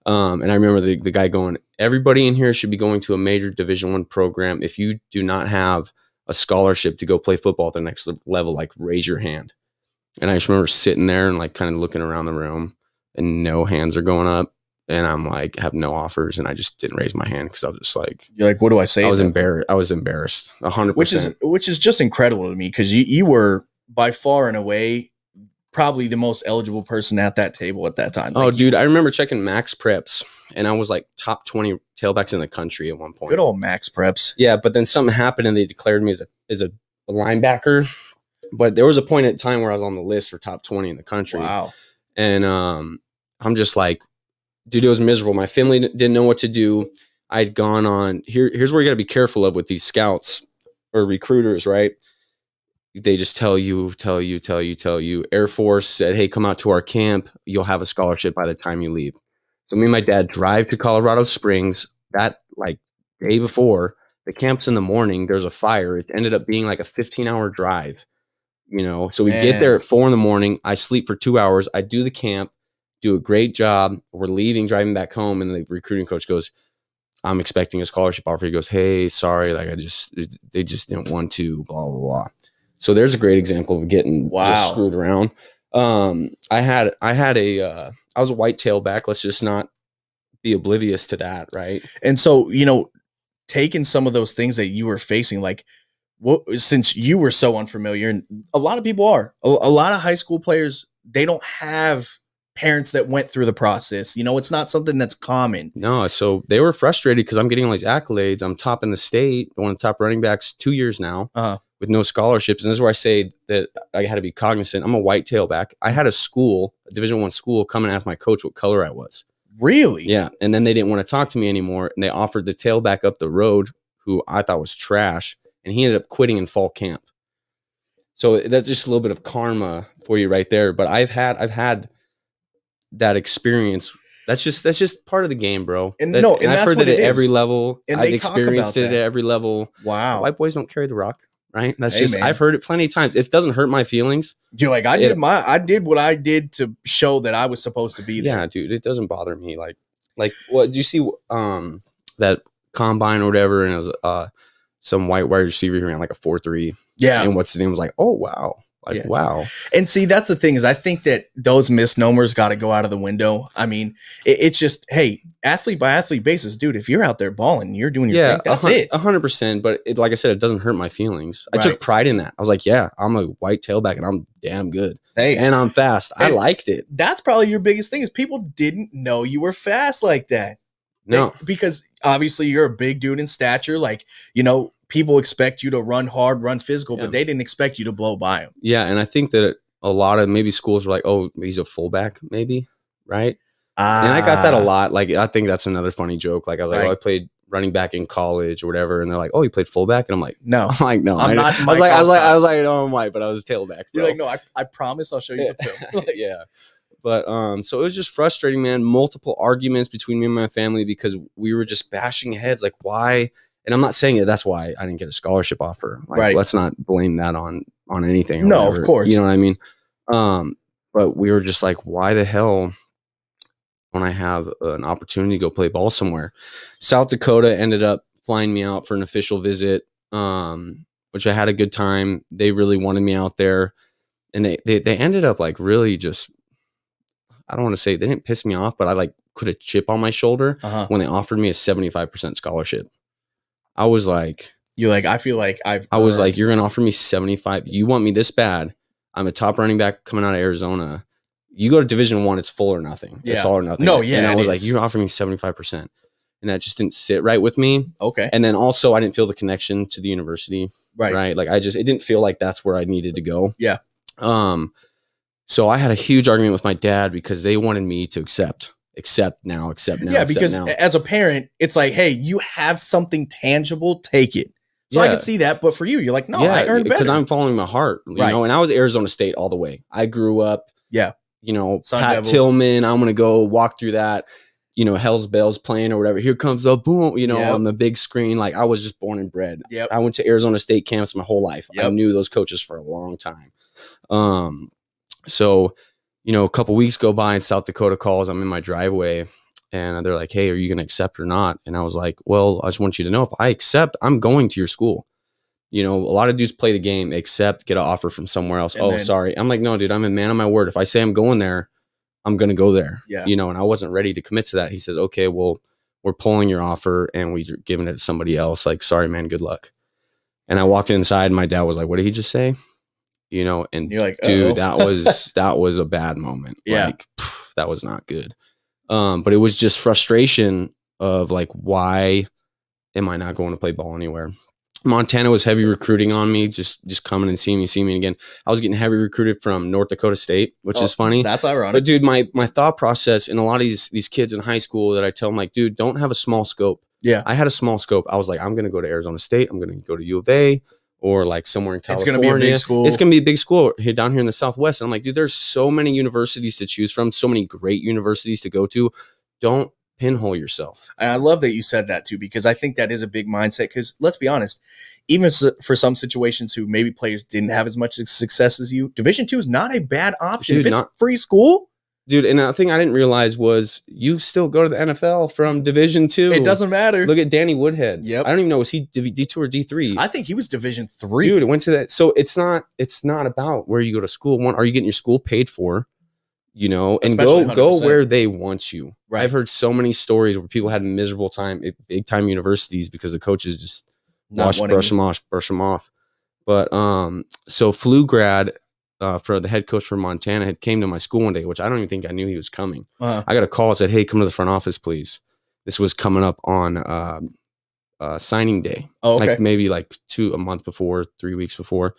And I remember the guy going, everybody in here should be going to a major Division I program. If you do not have a scholarship to go play football at the next level, like raise your hand. And I just remember sitting there and like kind of looking around the room and no hands are going up. And I'm like, have no offers. And I just didn't raise my hand because I was just like, you're like, what do I say? I was embarrassed. 100%. Which is just incredible to me because you were by far and away probably the most eligible person at that table at that time. Oh, Like, dude, I remember checking Max Preps, and I was like top 20 tailbacks in the country at one point. good old Max Preps. Yeah, but then something happened, and they declared me as a linebacker. But there was a point at time where I was on the list for top 20 in the country. Wow. And I'm just like, dude, it was miserable. My family didn't know what to do. I'd gone on here's where you got to be careful of with these scouts or recruiters, right? They just tell you. Air Force said, hey, come out to our camp. You'll have a scholarship by the time you leave. So me and my dad drive to Colorado Springs that like day before. The camp's in the morning. There's a fire. It ended up being like a 15-hour drive, So we get there at 4 a.m. I sleep for 2 hours. I do the camp, do a great job. We're leaving, driving back home. And the recruiting coach goes, I'm expecting a scholarship offer. He goes, hey, sorry. Like they just didn't want to, blah, blah, blah. So there's a great example of getting just screwed around. I was a white tailback. Let's just not be oblivious to that. Right. And so, taking some of those things that you were facing, like since you were so unfamiliar, and a lot of people are, a lot of high school players, they don't have parents that went through the process. It's not something that's common. No. So they were frustrated because I'm getting all these accolades. I'm top in the state, one of the top running backs 2 years now. With no scholarships. And this is where I say that I had to be cognizant. I'm a white tailback. I had a Division I school, come and ask my coach what color I was. Really? Yeah. And then they didn't want to talk to me anymore. And they offered the tailback up the road, who I thought was trash. And he ended up quitting in fall camp. So that's just a little bit of karma for you right there. But I've had that experience. That's just part of the game, bro. And I've heard that at every level. And I've experienced it at every level. Wow. White boys don't carry the rock. Right. That's I've heard it plenty of times. It doesn't hurt my feelings. You're like, I did what I did to show that I was supposed to be there. Yeah, dude, it doesn't bother me. Like what did you see that combine or whatever? And it was some white wide receiver who ran like a 4.3. Yeah. And what's his name was like, oh wow. Wow. And see, that's the thing is I think that those misnomers got to go out of the window. I mean, it's just, hey, athlete by athlete basis, dude, if you're out there balling, you're doing your thing. That's it. 100%. But like I said, it doesn't hurt my feelings. I took pride in that. I was like, yeah, I'm a white tailback and I'm damn good. Hey, and I'm fast. I liked it. That's probably your biggest thing is people didn't know you were fast like that. No. Because obviously you're a big dude in stature. Like, people expect you to run hard, run physical, but they didn't expect you to blow by them. Yeah, and I think that a lot of maybe schools were like, oh, he's a fullback, maybe, right? And I got that a lot. Like, I think that's another funny joke. Like, I was like, oh, I played running back in college or whatever, and they're like, oh, you played fullback, and I'm like, no, no, I'm not. I was like, no, I'm white, but I was a tailback. Bro. You're like, no, I promise, I'll show you some film. Yeah. But so it was just frustrating, man. Multiple arguments between me and my family because we were just bashing heads. Like, why? And I'm not saying that that's why I didn't get a scholarship offer. Like, let's not blame that on anything. No, of course. You know what I mean? But we were just like, why the hell when I have an opportunity to go play ball somewhere? South Dakota ended up flying me out for an official visit, which I had a good time. They really wanted me out there. And they ended up like really just, I don't want to say they didn't piss me off, but I like put a chip on my shoulder when they offered me a 75% scholarship. I was like, you're like, I feel like I was like, you're going to offer me 75. You want me this bad. I'm a top running back coming out of Arizona. You go to Division I, it's full or nothing. Yeah. It's all or nothing. No, yeah. And I was like, you're offering me 75%. And that just didn't sit right with me. Okay. And then also I didn't feel the connection to the university. Right. Like it didn't feel like that's where I needed to go. Yeah. So I had a huge argument with my dad because they wanted me to accept now. Yeah, because as a parent, it's like, hey, you have something tangible, take it. So I could see that, but for you, you're like, no, I earned better. Because I'm following my heart, you know, and I was Arizona State all the way. I grew up, Pat Tillman, I'm going to go walk through that, Hell's Bells playing or whatever. Here comes the boom, on the big screen. Like I was just born and bred. Yep. I went to Arizona State camps my whole life. Yep. I knew those coaches for a long time. So, a couple weeks go by and South Dakota calls. I'm in my driveway and they're like, hey, are you going to accept or not? And I was like, well, I just want you to know if I accept, I'm going to your school. A lot of dudes play the game, accept, get an offer from somewhere else. Sorry. I'm like, no, dude, I'm a man of my word. If I say I'm going there, I'm going to go there. Yeah. And I wasn't ready to commit to that. He says, okay, well, we're pulling your offer and we're giving it to somebody else. Like, sorry, man, good luck. And I walked inside and my dad was like, what did he just say? you know, and You're like, dude, uh-oh. that was a bad moment. Yeah. Like, that was not good. But it was just frustration of like, why am I not going to play ball anywhere? Montana was heavy recruiting on me, just coming and seeing me again. I was getting heavy recruited from North Dakota State, which is funny. That's ironic. But dude, my thought process in a lot of these kids in high school that I tell them, like, dude, don't have a small scope. Yeah. I had a small scope. I was like, I'm gonna go to Arizona State, I'm gonna go to U of A, or like somewhere in California. It's gonna be a big school. It's gonna be a big school here down here in the Southwest. And I'm like, dude, there's so many universities to choose from, so many great universities to go to. Don't pinhole yourself. And I love that you said that too, because I think that is a big mindset. Because let's be honest, even for some situations who maybe players didn't have as much success as you, Division II is not a bad option. Dude, if it's free school, dude. And the thing I didn't realize was you still go to the NFL from Division II. it doesn't matter. Look at Danny Woodhead. Yep. I don't even know, was he D2 or D3? I think he was Division III. Dude, it went to that. So it's not about where you go to school. One, are you getting your school paid for? You know, and Especially go 100%. where they want you. Right. I've heard so many stories where people had a miserable time at big time universities because the coaches just brush them off. But so Flugrad, for the head coach from Montana, had came to my school one day, which I don't even think I knew he was coming. Uh-huh. I got a call and said, "Hey, come to the front office, please." This was coming up on signing day. Oh, okay. Like maybe like 3 weeks before.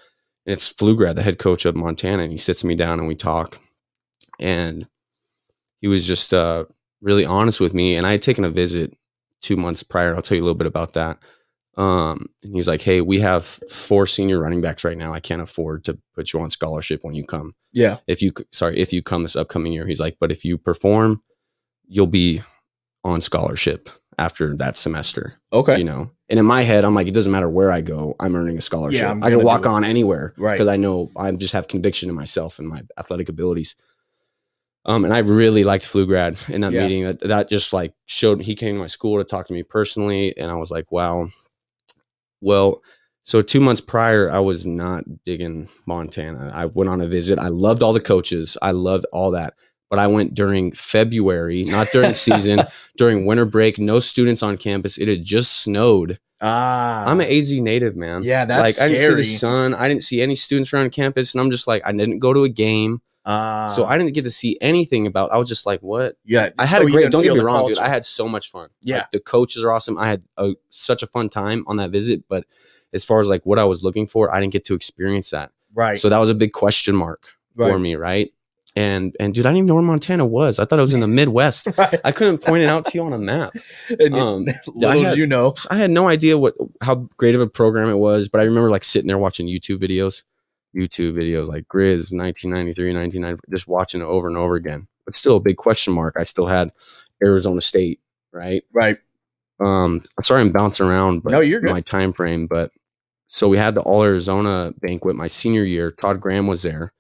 And it's Flugrad, the head coach of Montana, and he sits me down and we talk. And he was just really honest with me. And I had taken a visit 2 months prior. I'll tell you a little bit about that. And he's like, "Hey, we have 4 senior running backs right now. I can't afford to put you on scholarship when you come. Yeah. If you come this upcoming year." He's like, "But if you perform, you'll be on scholarship after that semester." Okay. You know, and in my head, I'm like, it doesn't matter where I go, I'm earning a scholarship. Yeah, I can walk on anywhere, right? Because I know I just have conviction in myself and my athletic abilities. And I really liked Flugrad in that meeting. That just like showed. He came to my school to talk to me personally, and I was like, wow. Well, so 2 months prior, I was not digging Montana. I went on a visit. I loved all the coaches. I loved all that. But I went during February, not during season, during winter break, no students on campus. It had just snowed. I'm an AZ native, man. Yeah, that's like, scary. I didn't see the sun. I didn't see any students around campus. And I'm just like, I didn't go to a game. So I didn't get to see anything about. I was just like, what? Yeah, I had a great. Don't get me wrong, dude. I had so much fun. Yeah, like, the coaches are awesome. I had such a fun time on that visit. But as far as like what I was looking for, I didn't get to experience that. Right. So that was a big question mark for me, right? And dude, I didn't even know where Montana was. I thought it was in the Midwest. Right. I couldn't point it out to you on a map. And little did you know, I had no idea how great of a program it was. But I remember like sitting there watching YouTube videos like Grizz 1993, 1990, just watching it over and over again. But still a big question mark. I still had Arizona State, right? Right. Sorry, I'm bouncing around, but no, you're good. My time frame. But so we had the All Arizona banquet my senior year. Todd Graham was there.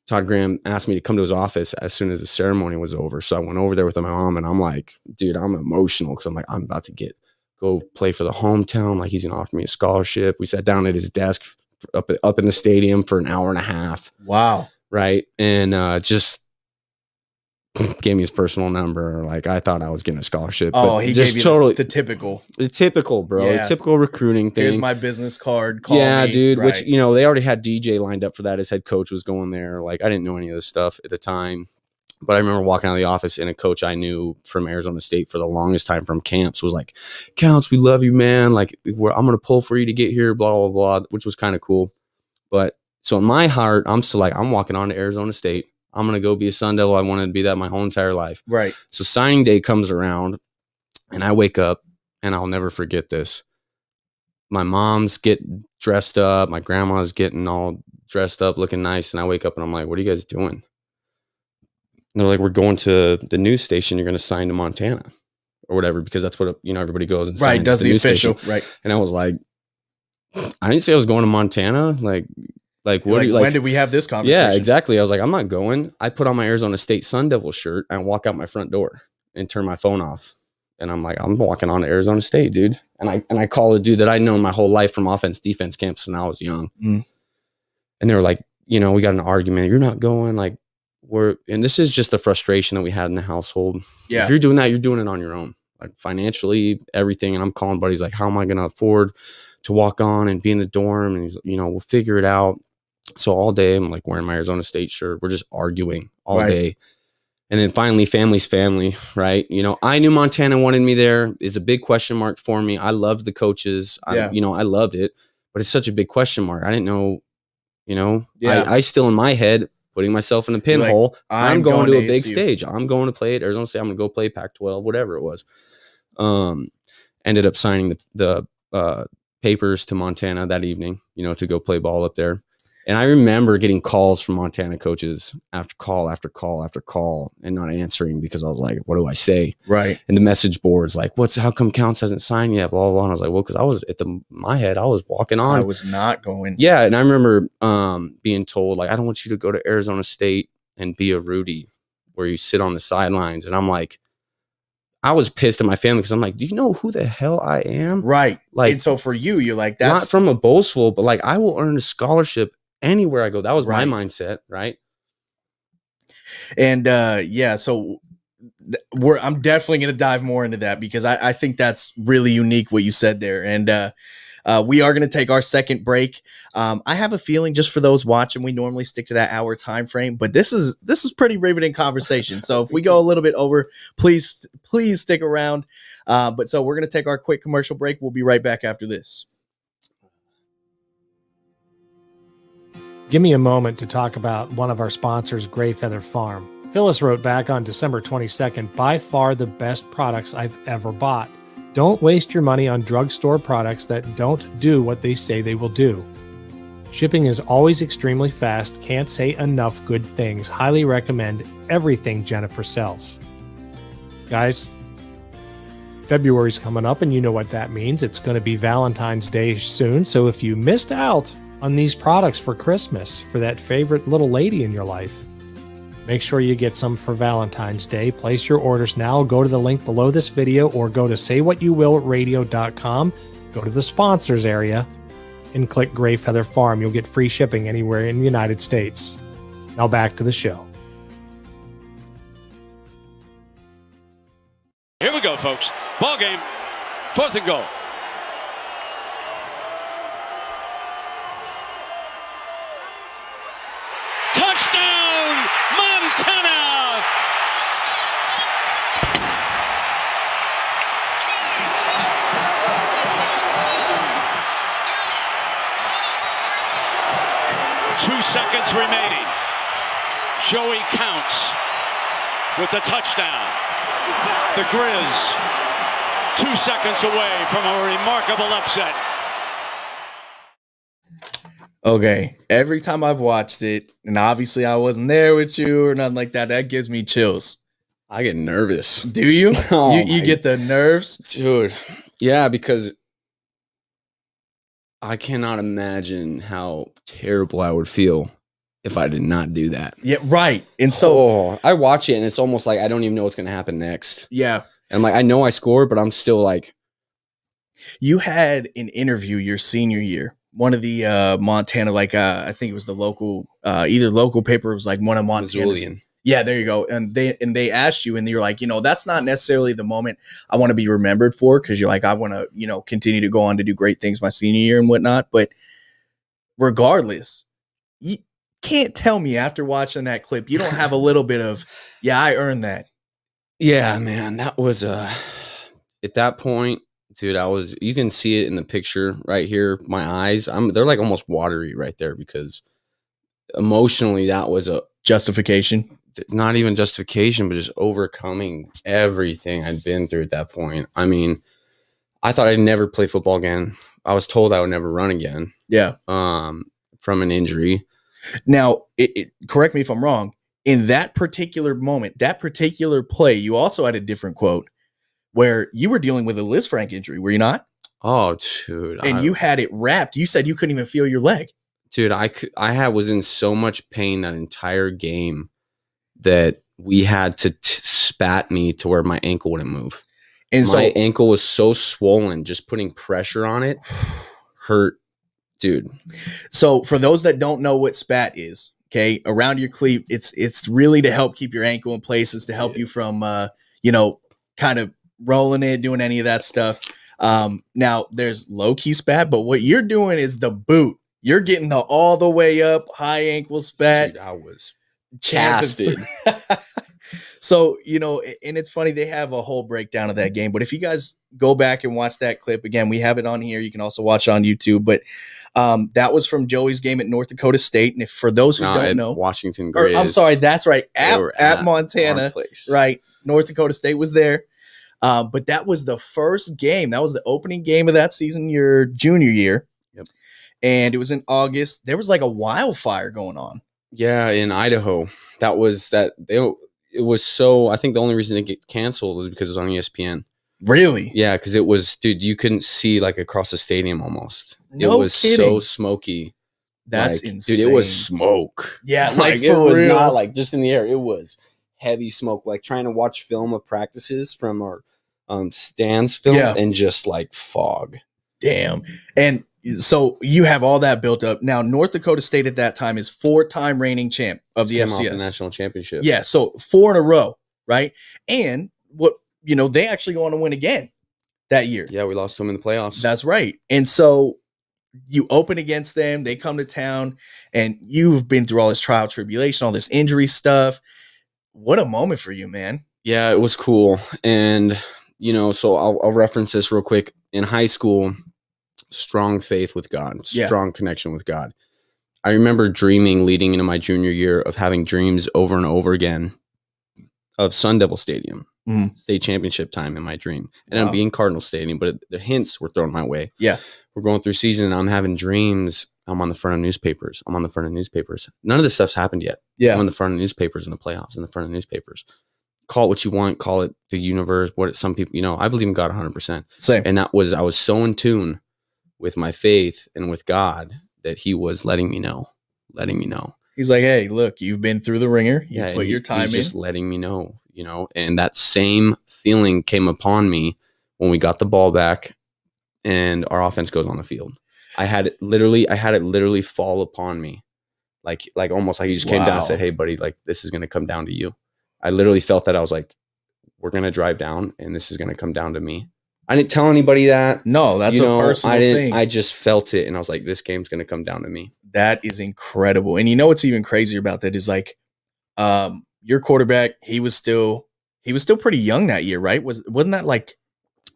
Todd Graham asked me to come to his office as soon as the ceremony was over. So I went over there with my mom, and I'm like, dude, I'm emotional because I'm like, I'm about to go play for the hometown. Like, he's gonna offer me a scholarship. We sat down at his desk up in the stadium for an hour and a half. Wow. Right. And just gave me his personal number. Like, I thought I was getting a scholarship. Oh, but he just gave you totally the typical, bro. Yeah. The typical recruiting thing. Here's my business card. Call me. Dude. Right. Which, you know, they already had DJ lined up for that. His head coach was going there. Like, I didn't know any of this stuff at the time. But I remember walking out of the office, and a coach I knew from Arizona State for the longest time from Counts was like, "Counts, we love you, man. Like, I'm going to pull for you to get here, blah, blah, blah," which was kind of cool. But so in my heart, I'm still like, I'm walking on to Arizona State. I'm going to go be a Sun Devil. I wanted to be that my whole entire life. Right. So signing day comes around, and I wake up, and I'll never forget this. My mom's getting dressed up. My grandma's getting all dressed up, looking nice. And I wake up, and I'm like, "What are you guys doing?" And they're like, "We're going to the news station. You're going to sign to Montana or whatever," because that's what, you know, everybody goes and signs. Right. Does the news official. station. Right. And I was like, I didn't say I was going to Montana. Like, what do you like? When did we have this conversation? Yeah, exactly. I was like, I'm not going. I put on my Arizona State Sun Devil shirt and walk out my front door and turn my phone off. And I'm like, I'm walking on to Arizona State, dude. And I call a dude that I'd known my whole life from offense, defense camps when I was young. Mm. And they were like, you know, we got an argument. You're not going. Like, and this is just the frustration that we had in the household. Yeah. If you're doing that, you're doing it on your own, like financially, everything. And I'm calling buddies like, how am I going to afford to walk on and be in the dorm? And he's, you know, we'll figure it out. So all day I'm like wearing my Arizona State shirt. We're just arguing all Right. day. And then finally, family's family, right? You know, I knew Montana wanted me there. It's a big question mark for me. I loved the coaches. Yeah. I loved it, but it's such a big question mark. I didn't know, Yeah. I still in my head, putting myself in a You're like, pinhole. I'm going to a big ASU. stage. I'm going to play at Arizona State. I'm going to go play Pac-12, whatever it was. Ended up signing the papers to Montana that evening, to go play ball up there. And I remember getting calls from Montana coaches after call after call after call and not answering because I was like, what do I say? Right. And the message boards like, how come Counts hasn't signed yet? Blah, blah, blah. And I was like, well, because I was my head, I was walking on. I was not going. Yeah. And I remember being told, like, I don't want you to go to Arizona State and be a Rudy where you sit on the sidelines. And I'm like, I was pissed at my family because I'm like, do you know who the hell I am? Right. Like, and so for you, you're like, that's not from a boastful, but like, I will earn a scholarship anywhere I go. That was Right. my mindset, right? And so I'm definitely going to dive more into that because I think that's really unique what you said there. And we are going to take our second break. I have a feeling, just for those watching, we normally stick to that hour time frame, but this is pretty riveting conversation. So if we go a little bit over, please stick around. But so we're going to take our quick commercial break. We'll be right back after this. Give me a moment to talk about one of our sponsors, Gray Feather Farm. Phyllis wrote back on December 22nd, by far the best products I've ever bought. Don't waste your money on drugstore products that don't do what they say they will do. Shipping is always extremely fast. Can't say enough good things. Highly recommend everything Jennifer sells. Guys, February's coming up and you know what that means. It's going to be Valentine's Day soon. So if you missed out on these products for Christmas for that favorite little lady in your life, make sure you get some for Valentine's Day. Place your orders now. Go to the link below this video or go to saywhatyouwillradio.com. Go to the sponsors area and click Gray Feather Farm. You'll get free shipping anywhere in the United States. Now back to the show. Here we go, folks. Ball game. 4th and goal. Touchdown, Montana! Two seconds remaining. Joey Counts with the touchdown. The Grizz 2 seconds away from a remarkable upset. Okay, every time I've watched it, and obviously I wasn't there with you or nothing like that, that gives me chills. I get nervous. Do you? Oh you get the nerves? Dude. Yeah, because I cannot imagine how terrible I would feel if I did not do that. Yeah, right. And so I watch it and it's almost like I don't even know what's going to happen next. yeah. And like, I know I scored, but I'm still like. You had an interview your senior year. One of the Montana, I think it was the local, either local paper, it was like one of Montana's. Missoulian. Yeah, there you go. And they asked you, and you're like, that's not necessarily the moment I want to be remembered for, because you're like, I want to, continue to go on to do great things my senior year and whatnot. But regardless, you can't tell me after watching that clip you don't have a little bit of, yeah, I earned that. Yeah, man, that was at that point, dude, you can see it in the picture right here. My eyes, they're like almost watery right there because emotionally that was a Justification. Not even justification, but just overcoming everything I'd been through at that point. I mean, I thought I'd never play football again. I was told I would never run again. Yeah. From an injury. Now, correct me if I'm wrong. In that particular moment, that particular play, you also had a different quote where you were dealing with a Liz Frank injury, were you not? Oh, dude. And you had it wrapped. You said you couldn't even feel your leg. Dude, I was in so much pain that entire game that we had to spat me to where my ankle wouldn't move. And my ankle was so swollen, just putting pressure on it hurt, dude. So for those that don't know what spat is, okay, around your cleat, it's really to help keep your ankle in place. It's to help you from, kind of rolling it, doing any of that stuff. Now there's low key spat, but what you're doing is the boot. You're getting all the way up, high ankle spat. Dude, I was champ casted. So, and it's funny, they have a whole breakdown of that game. But if you guys go back and watch that clip again, we have it on here. You can also watch it on YouTube. But that was from Joey's game at North Dakota State. And if for those who don't know, Washington or, Grizz. I'm sorry, that's right. They were At Montana, our place. right? North Dakota State was there. But that was the first game. That was the opening game of that season, your junior year. Yep. And it was in August. There was like a wildfire going on. Yeah, in Idaho. That was that. It was so. I think the only reason it get canceled was because it was on ESPN. Really? Yeah, because it was, dude. You couldn't see like across the stadium almost. No it was kidding. So smoky. That's like, insane. dude. It was smoke. Yeah, like for it was real. not like just in the air. It was heavy smoke. Like trying to watch film of practices from our stands film and just like fog. Damn. And so you have all that built up. Now, North Dakota State at that time is 4-time reigning champ of the Came off FCS. the national championship. Yeah, so 4 in a row, right? And they actually go on to win again that year. Yeah, we lost to them in the playoffs. That's right. And so you open against them, they come to town, and you've been through all this trial tribulation, all this injury stuff. What a moment for you, man. Yeah, it was cool. And, so I'll reference this real quick. In high school, strong faith with God, strong connection with God. I remember dreaming leading into my junior year of having dreams over and over again of Sun Devil Stadium, state championship time in my dream. And I'm being Cardinal Stadium, but the hints were thrown my way. Yeah. We're going through season and I'm having dreams. I'm on the front of newspapers. None of this stuff's happened yet. Yeah. I'm on the front of newspapers in the playoffs, in the front of newspapers. Call it what you want, call it the universe, some people, I believe in God 100%. Same. And I was so in tune with my faith and with God that he was letting me know. He's like, hey, look, you've been through the ringer. You put your time he's in. just letting me know, and that same feeling came upon me when we got the ball back and our offense goes on the field. I had it literally fall upon me. Like almost like he just came down and said, hey buddy, like this is going to come down to you. I literally felt that. I was like, we're going to drive down and this is going to come down to me. I didn't tell anybody that. No, that's a personal thing. I just felt it and I was like, this game's going to come down to me. That is incredible. And what's even crazier about that is like your quarterback, he was still pretty young that year, right? Wasn't that like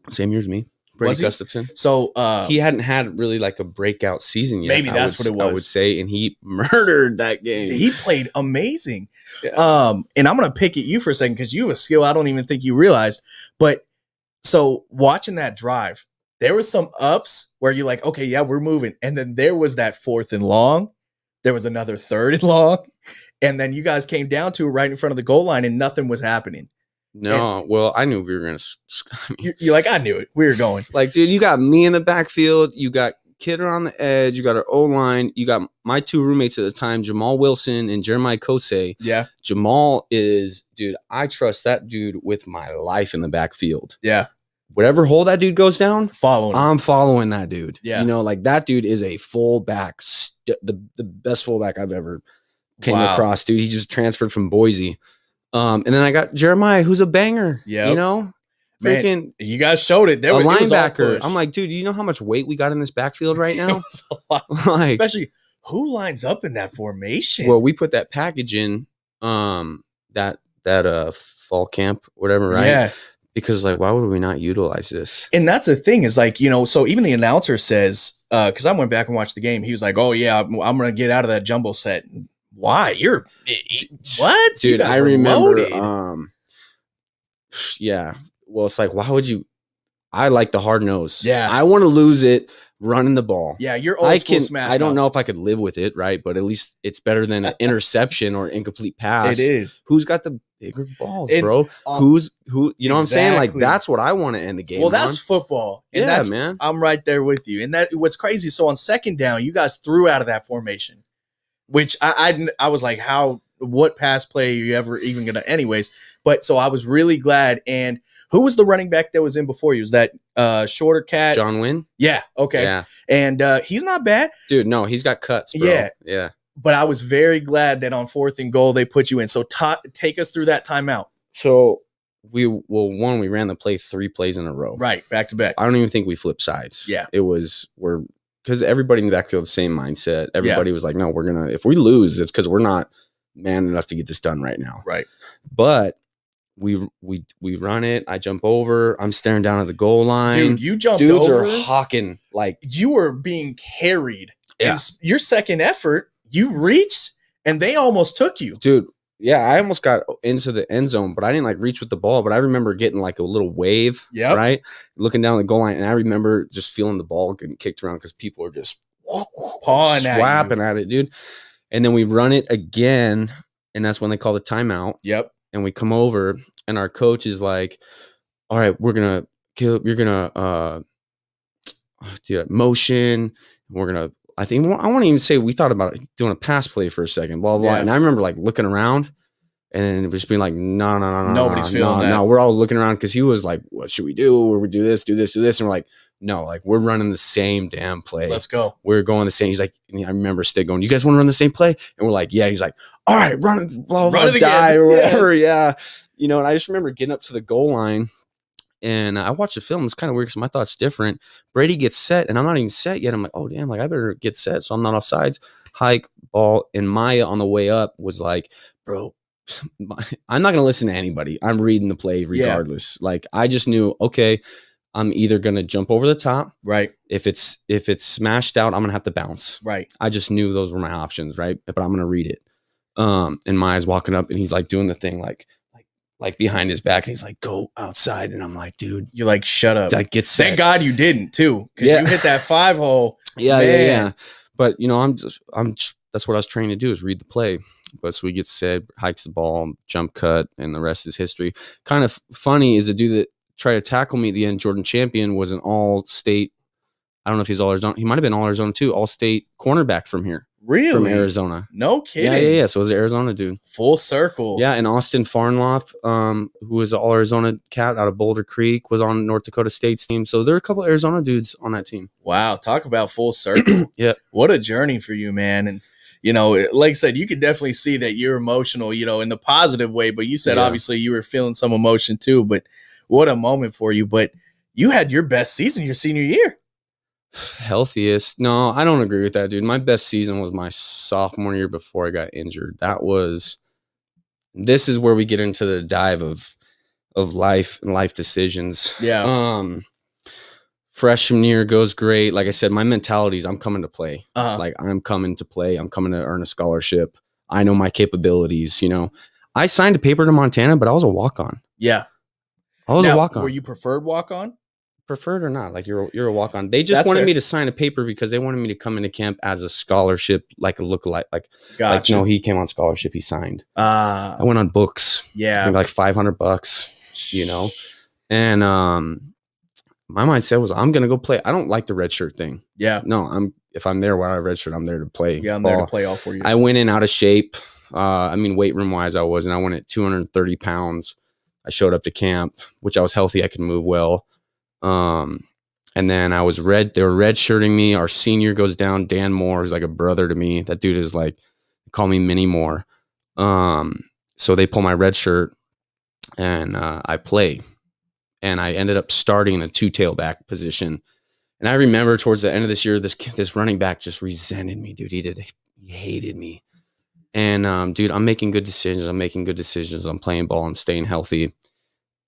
same year as me? Brady Gustafson. So he hadn't had really like a breakout season yet. Maybe that's what it was. I would say, and he murdered that game. He played amazing. Yeah. And I'm gonna pick at you for a second because you have a skill I don't even think you realized. But so watching that drive, there was some ups where you're like, okay, yeah, we're moving, and then there was that 4th and long. There was another 3rd and long, and then you guys came down to it right in front of the goal line, and nothing was happening. No, well, I knew we were going to. You're like, I knew it. We were going. Like, dude, you got me in the backfield. You got Kidder on the edge. You got our O-line. You got my 2 roommates at the time, Jamal Wilson and Jeremiah Kosei. Yeah. Jamal is, dude, I trust that dude with my life in the backfield. Yeah. Whatever hole that dude goes down, I'm following that dude. Yeah. Like that dude is a fullback, the best fullback I've ever came across, dude. He just transferred from Boise. And then I got Jeremiah, who's a banger. Yeah, freaking. You guys showed it. There was linebacker. I'm like, dude, do you know how much weight we got in this backfield right now? Like, especially who lines up in that formation? Well, we put that package in, that fall camp, whatever, right? Yeah. Because like, why would we not utilize this? And that's the thing is like, so even the announcer says, because I went back and watched the game, he was like, oh yeah, I'm going to get out of that jumbo set. Why? You're what? Dude, I remember yeah. Well, it's like, why would you? I like the hard nose. Yeah. I want to lose it running the ball. Yeah, you're old school smash. I don't know if I could live with it, right? But at least it's better than an interception or incomplete pass. It is. Who's got the bigger balls, bro? Who? You know what I'm saying? Like that's what I want to end the game. Well, that's football. And man. I'm right there with you. And that what's crazy. So on 2nd down, you guys threw out of that formation. Which I was like, what pass play are you ever even going to anyways? But so I was really glad. And who was the running back that was in before you? Was that shorter cat? John Wynn? Yeah. Okay. Yeah. And he's not bad. Dude, no, he's got cuts, bro. Yeah. Yeah. But I was very glad that on 4th and goal, they put you in. So take us through that timeout. So we ran the play 3 plays in a row. Right. Back to back. I don't even think we flipped sides. Yeah. It was, because everybody in the backfield, the same mindset. Everybody was like, no, if we lose, it's because we're not man enough to get this done right now. Right. But we run it. I jump over. I'm staring down at the goal line. Dude, you jumped Dudes over. are hawking like You were being carried. Yeah. And your second effort, you reached and they almost took you. dude. Yeah, I almost got into the end zone, but I didn't like reach with the ball. But I remember getting like a little wave, Yep. right? Looking down the goal line, and I remember just feeling the ball getting kicked around because people are just Pawing at you. swapping at it, dude. And then we run it again, and that's when they call the timeout. Yep. And we come over, and our coach is like, "All right, you're gonna do a motion. We're gonna." I want to even say we thought about doing a pass play for a second, blah, blah, blah. Yeah. And I remember like looking around and just being like, no. Nobody's feeling that. No, we're all looking around because he was like, what should we do? Or we do this. And we're like, no, like we're running the same damn play. Let's go. We're going the same. He's like, and I remember Stig going, you guys want to run the same play? And we're like, yeah. He's like, all right, run it, blah, blah, Run it die again. or whatever. Yeah. And I just remember getting up to the goal line. And I watched the film. It's kind of weird because my thought's different. Brady gets set, and I'm not even set yet. I'm like, oh, damn, like I better get set so I'm not offsides. Hike, ball, and Maya on the way up was like, bro, I'm not going to listen to anybody. I'm reading the play regardless. Yeah. Like I just knew, okay, I'm either going to jump over the top. Right. If it's smashed out, I'm going to have to bounce. Right. I just knew those were my options, right? But I'm going to read it. And Maya's walking up, and he's like doing the thing like behind his back, and he's like, go outside. And I'm like, dude, you're like, shut up. Like, get set. Thank God you didn't too. Cause you hit that 5-hole. Yeah. But that's what I was trained to do, is read the play. But so he gets set, hikes the ball, jump cut, and the rest is history. Kind of funny is a dude that tried to tackle me at the end, Jordan Champion, was an all-state. I don't know if he's all Arizona. He might've been all Arizona too. All-state cornerback from here. Really? From Arizona. No kidding. Yeah. So it was an Arizona dude. Full circle. Yeah, and Austin Farnloff, who was an all-Arizona cat out of Boulder Creek, was on North Dakota State's team. So there are a couple of Arizona dudes on that team. Wow, talk about full circle. Yeah. What a journey for you, man. And, like I said, you could definitely see that you're emotional, in the positive way. But you said, obviously, you were feeling some emotion too. But what a moment for you. But you had your best season your senior year. Healthiest. No, I don't agree with that, dude. My best season was my sophomore year before I got injured. This is where we get into the dive of life and life decisions. Yeah. Freshman year goes great. Like I said, my mentality is I'm coming to play. Uh-huh. I'm coming to play. I'm coming to earn a scholarship. I know my capabilities, I signed a paper to Montana, but I was a walk-on. Yeah. I was a walk-on. Were you preferred walk-on? Preferred or not, like you're a walk-on. They just wanted me to sign a paper because they wanted me to come into camp as a scholarship, like a lookalike. Gotcha. No, he came on scholarship. He signed. I I went on books. Yeah. I think like $500, and my mindset was I'm gonna go play. I don't like the red shirt thing. Yeah. No, if I'm there without a red shirt, I'm there to play. Yeah, I'm there to play all 4 years. I went in out of shape. Weight room wise, I wasn't. I went at 230 pounds. I showed up to camp, which I was healthy. I could move well. And then I was they were red shirting me. Our senior goes down. Dan Moore is like a brother to me. That dude is like, call me Mini Moore. So they pull my red shirt and, I play, and I ended up starting in the 2 tailback position. And I remember towards the end of this year, this running back just resented me, dude. He hated me. And, dude, I'm making good decisions. I'm playing ball. I'm staying healthy.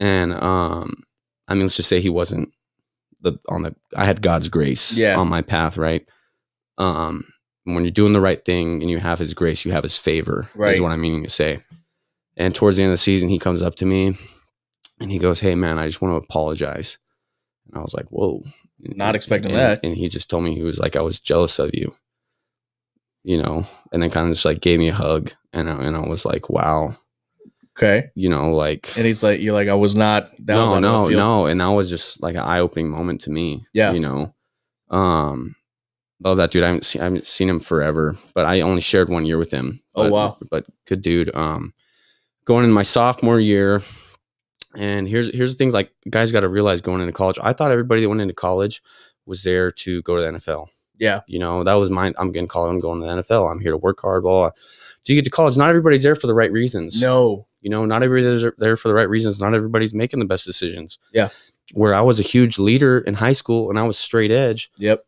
And, let's just say he wasn't I had God's grace on my path, right? When you're doing the right thing and you have his grace, you have his favor, right? Is what I'm meaning to say. And towards the end of the season, he comes up to me and he goes, hey man, I just want to apologize. And I was like, whoa. Not expecting that. And he just told me, he was like, I was jealous of you, and then kind of just like gave me a hug. And I was like, wow. Okay. And he's like, you're like, I was not. No. And that was just like an eye-opening moment to me. Yeah. Love that dude. I haven't seen him forever, but I only shared 1 year with him. Oh, wow. But good dude. Going into my sophomore year, and here's the things like guys got to realize going into college. I thought everybody that went into college was there to go to the NFL. Yeah. That was mine. I'm getting college. I'm going to the NFL. I'm here to work hard. Blah, blah. Do you get to college? Not everybody's there for the right reasons. No. Not everybody's there for the right reasons. Not everybody's making the best decisions. Yeah. Where I was a huge leader in high school and I was straight edge. Yep.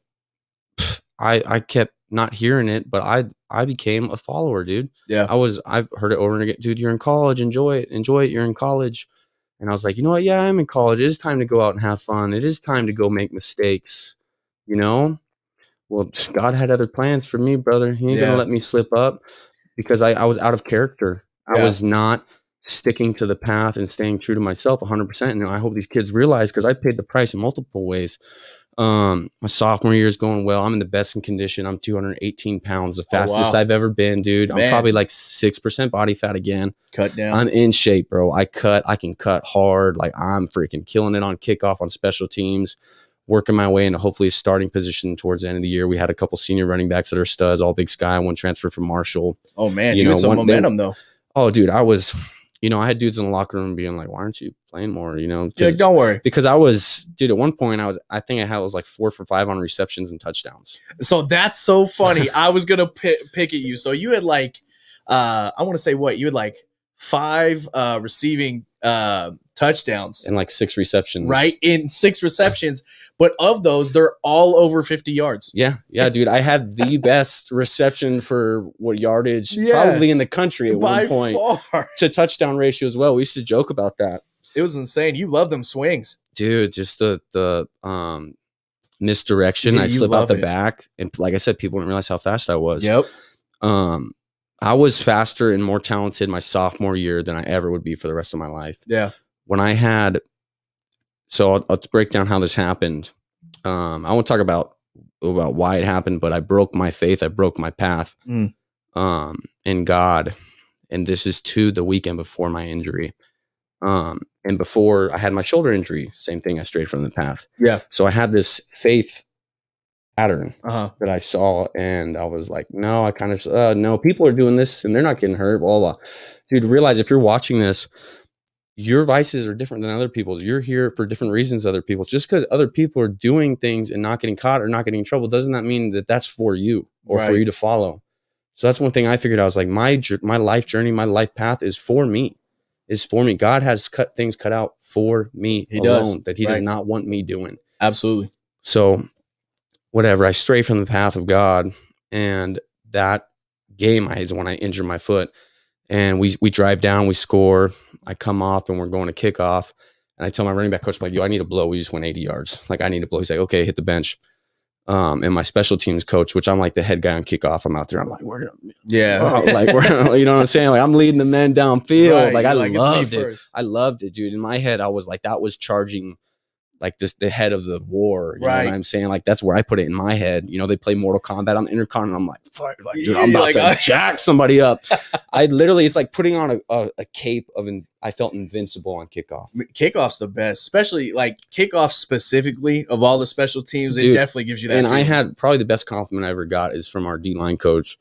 I kept not hearing it, but I became a follower, dude. Yeah. I've heard it over and again, dude, you're in college, enjoy it, you're in college. And I was like, you know what? Yeah, I'm in college. It is time to go out and have fun. It is time to go make mistakes, you know? Well, God had other plans for me, brother. He ain't gonna let me slip up because I was out of character. I was not sticking to the path and staying true to myself 100%. And I hope these kids realize, because I paid the price in multiple ways. My sophomore year is going well. I'm in the best in condition. I'm 218 pounds, the fastest I've ever been, dude. I'm probably like 6% body fat again. Cut down. I'm in shape, bro. I can cut hard. Like, I'm freaking killing it on kickoff, on special teams, working my way into hopefully a starting position towards the end of the year. We had a couple senior running backs that are studs, all Big Sky, one transfer from Marshall. Oh man, you had some momentum though. Oh, dude, I was, I had dudes in the locker room being like, why aren't you playing more? Like, don't worry. Because I was, dude, at one point I think I was like 4 for 5 on receptions and touchdowns. So that's so funny. I was going to pick at you. So you had like, I want to say what? You had like 5 receiving touchdowns. And like 6 receptions. Right? In 6 receptions. But of those, they're all over 50 yards. Yeah, dude. I had the best reception for yardage probably in the country at one point. Far. To touchdown ratio as well. We used to joke about that. It was insane. You love them swings. Dude, just the misdirection. I slip out the back. And like I said, people didn't realize how fast I was. Yep. I was faster and more talented my sophomore year than I ever would be for the rest of my life. Yeah. When I had, so let's break down how this happened. I won't talk about why it happened, but I broke my faith. I broke my path in God. And this is to the weekend before my injury. And before I had my shoulder injury, same thing. I strayed from the path. Yeah. So I had this faith pattern that I saw, and I was like, no, I kind of, no, people are doing this and they're not getting hurt, blah, blah. Dude, realize if you're watching this, your vices are different than other people's. You're here for different reasons other people's. Just because other people are doing things and not getting caught or not getting in trouble doesn't that mean that that's for you or for you to follow. So that's one thing I figured out. I was like, my life journey, my life path is for me. God has things cut out for me alone that he does not want me doing. Absolutely. So whatever, I stray from the path of God, and that game is when I injured my foot. And we drive down, we score. I come off and we're going to kickoff. And I tell my running back coach, like, yo, I need a blow. We just went 80 yards. Like, I need a blow. He's like, okay, hit the bench. And my special teams coach, which I'm like the head guy on kickoff, I'm out there. I'm like, we're going to, like, we're, you know what I'm saying? Like, I'm leading the men downfield. Like, I loved it. I loved it, dude. In my head, I was like, that was charging like the head of the war. You know what I'm saying? Like, that's where I put it in my head. They play Mortal Kombat on the intercom, and I'm like, fuck, like, dude, I'm about to jack somebody up. I literally, it's like putting on a cape of, I felt invincible on kickoff. Kickoff's the best, especially like kickoff specifically of all the special teams. Dude, it definitely gives you that. And feeling. I had probably the best compliment I ever got is from our D-line coach.